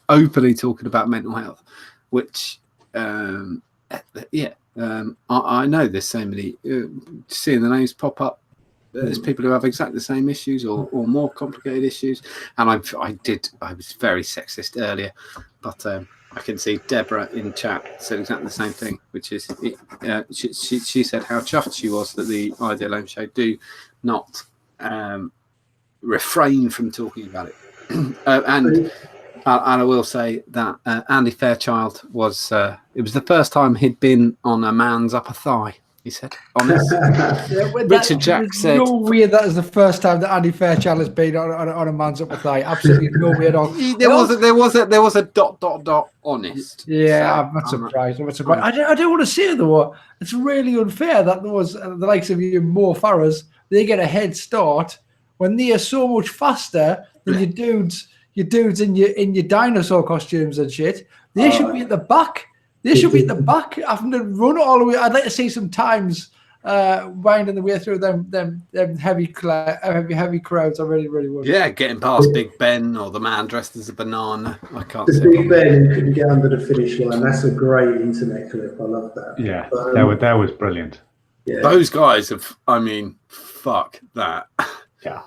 openly talking about mental health, which I know there's so many seeing the names pop up. There's people who have exactly the same issues or more complicated issues, and I was very sexist earlier, but I can see Deborah in chat said exactly the same thing, which is she said how chuffed she was that the Ideal Home Show do not refrain from talking about it, and I will say that Andy Fairchild was it was the first time he'd been on a man's upper thigh. He said, honest. Richard Jack said, no way that is the first time that Andy Fairchild has been on a man's upper thigh. Absolutely no way at all. There was a ... honest. Yeah, I'm not surprised. I don't want to say though, it's really unfair that there was the likes of you, Mo Farahs, they get a head start when they are so much faster than your dudes in your dinosaur costumes and shit. They should be at the back. They should be at the back having to run all the way. I'd like to see some times winding the way through them heavy crowds. I really, really would. Yeah, getting past Big Ben or the man dressed as a banana. I can't the say Big Ben who couldn't get under the finish line. That's a great internet clip. I love that. Yeah, that was brilliant. Yeah. Those guys have. I mean, fuck that. Yeah.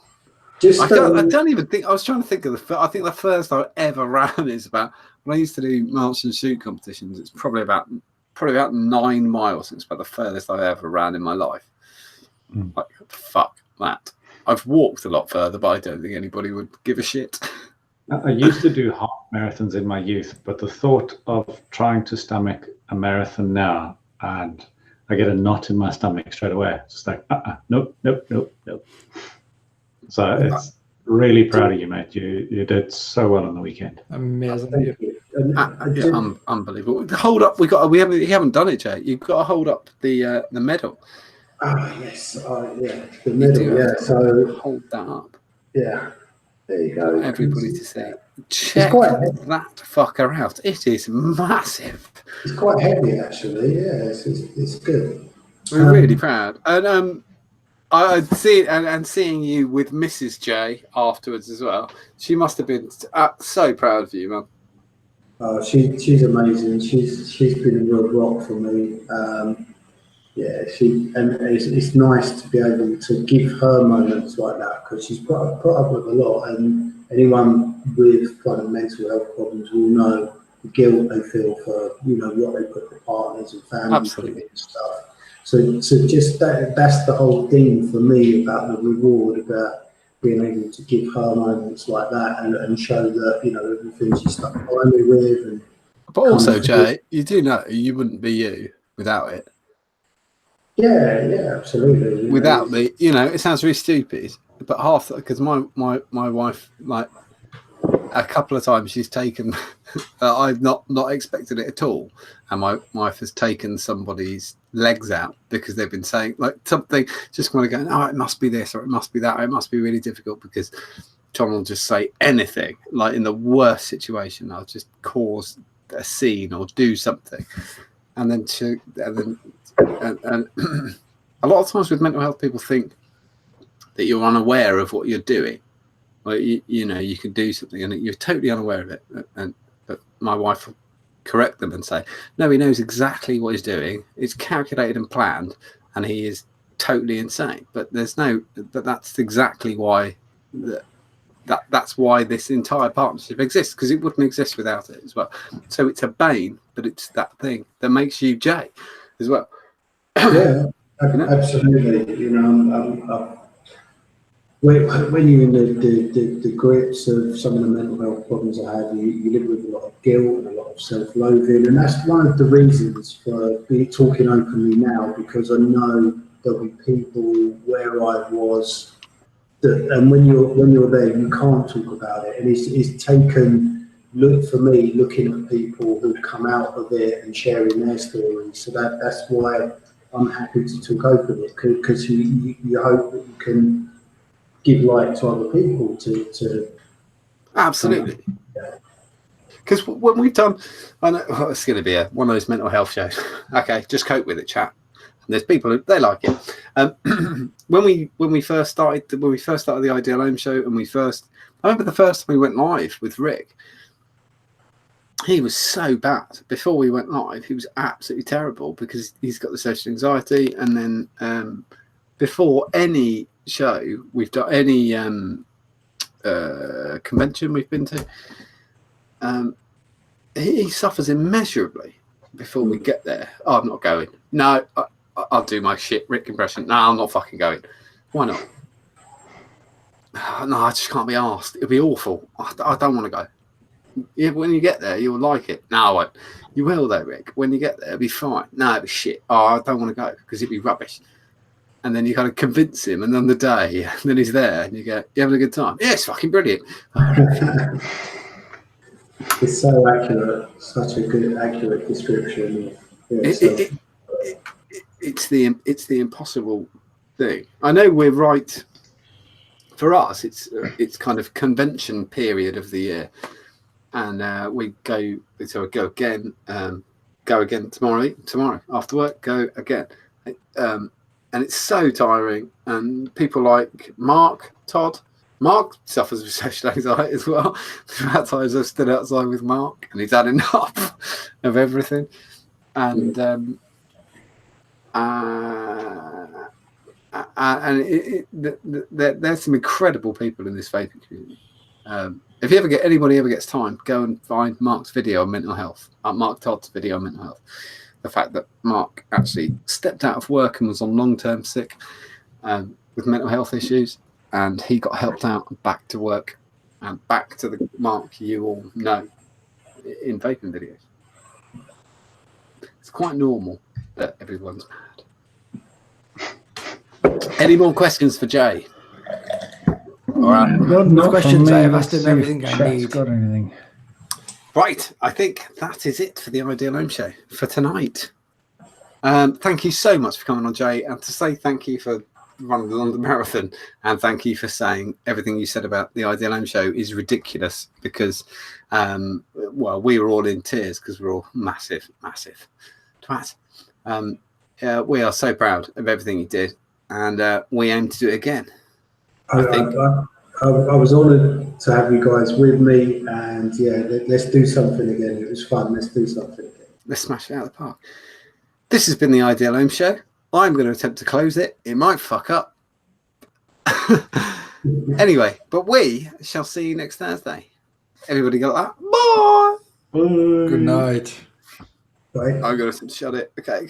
I don't even think. I was trying to think of I think the first I ever ran is about. When I used to do march and shoot competitions, it's probably about 9 miles. It's about the furthest I ever ran in my life. Like, fuck that. I've walked a lot further, but I don't think anybody would give a shit. I used to do half marathons in my youth, but the thought of trying to stomach a marathon now, and I get a knot in my stomach straight away. It's just like, nope. So it's really proud of you, mate. You did so well on the weekend. Amazing. Unbelievable. Hold up, we haven't done it yet. You've got to hold up the medal. Yes, the medal. Yeah, so hold that up. Yeah, there you go. Everybody to see. Check that fucker out. It is massive. It's quite heavy, actually. Yeah, it's good. We're really proud, and I'd see it, and seeing you with Mrs. J afterwards as well. She must have been so proud of you, man. She's amazing. She's been a real rock for me. It's nice to be able to give her moments like that because she's put up with a lot, and anyone with kind of mental health problems will know the guilt they feel for what they put their partners and families through and stuff. So just that's the whole thing for me about the reward, about being able to give her moments like that and show that everything she stuck by me with. But also, Jay, you do know you wouldn't be you without it. Yeah, absolutely. Without the, it sounds really stupid, but half because my wife, like, a couple of times she's taken I've not expected it at all, and my wife has taken somebody's legs out because they've been saying like something, just want to go, oh, it must be this or it must be that, or it must be really difficult, because John will just say anything, like in the worst situation I'll just cause a scene or do something, and then a lot of times with mental health, people think that you're unaware of what you're doing. Like, you can do something and you're totally unaware of it. But my wife will correct them and say, no, he knows exactly what he's doing. It's calculated and planned, and he is totally insane. But that's exactly why that's why this entire partnership exists, because it wouldn't exist without it as well. So it's a bane, but it's that thing that makes you Jay as well. Yeah, absolutely. When you're in the grips of some of the mental health problems I have, you live with a lot of guilt and a lot of self-loathing, and that's one of the reasons for me talking openly now, because I know there'll be people where I was, and when you're there, you can't talk about it, and it's taken for me looking at people who've come out of it and sharing their stories. So that's why I'm happy to talk openly, because you hope that you can give light to other people to absolutely. Because when we've done, I know it's going to be one of those mental health shows. Okay, just cope with it, chat. And there's people who they like it. When we first started the Ideal Home show, and I remember the first time we went live with Rick. He was so bad before we went live. He was absolutely terrible because he's got the social anxiety, and then before any show we've done, any convention we've been to, he suffers immeasurably before we get there. Oh, I'm not going. No, I'll do my shit Rick impression. No, I'm not fucking going. Why not? No, I just can't be asked. It'll be awful. I don't want to go. Yeah, when you get there, you'll like it. No, I won't. You will though, Rick. When you get there, it'll be fine. No, it'll be shit. Oh, I don't want to go because it'd be rubbish. And then you kind of convince him, and on the day, and then he's there, and you go, "You having a good time?" Yeah, it's fucking brilliant. It's so accurate, such a good, accurate description. It's the impossible thing. I know we're right. For us, it's kind of convention period of the year, and we go. So we go again. Go again tomorrow after work. Go again. And it's so tiring. And people like Todd. Mark suffers with social anxiety as well. At times I've stood outside with Mark, and he's had enough of everything. And there's some incredible people in this vaping community. If anybody ever gets time, go and find Mark's video on mental health. Mark Todd's video on mental health. The fact that Mark actually stepped out of work and was on long-term sick with mental health issues, and he got helped out and back to work and back to the Mark you all know in vaping videos. It's quite normal that everyone's mad. Any more questions for Jay? All right. No questions. I have asked him everything I need. Got anything? Right, I think that is it for the Ideal Home Show for tonight. Thank you so much for coming on, Jay, and to say thank you for running the London Marathon, and thank you for saying everything you said about the Ideal Home Show is ridiculous, because, well, we were all in tears because we're all massive twat. We are so proud of everything you did, and we aim to do it again. I was honoured to have you guys with me, and yeah, let's do something again. It was fun. Let's do something again. Let's smash it out of the park. This has been the Ideal Home Show. I'm going to attempt to close it. It might fuck up. Anyway, but we shall see you next Thursday. Everybody got that? Bye. Good night. Bye. I'm going to shut it. Okay.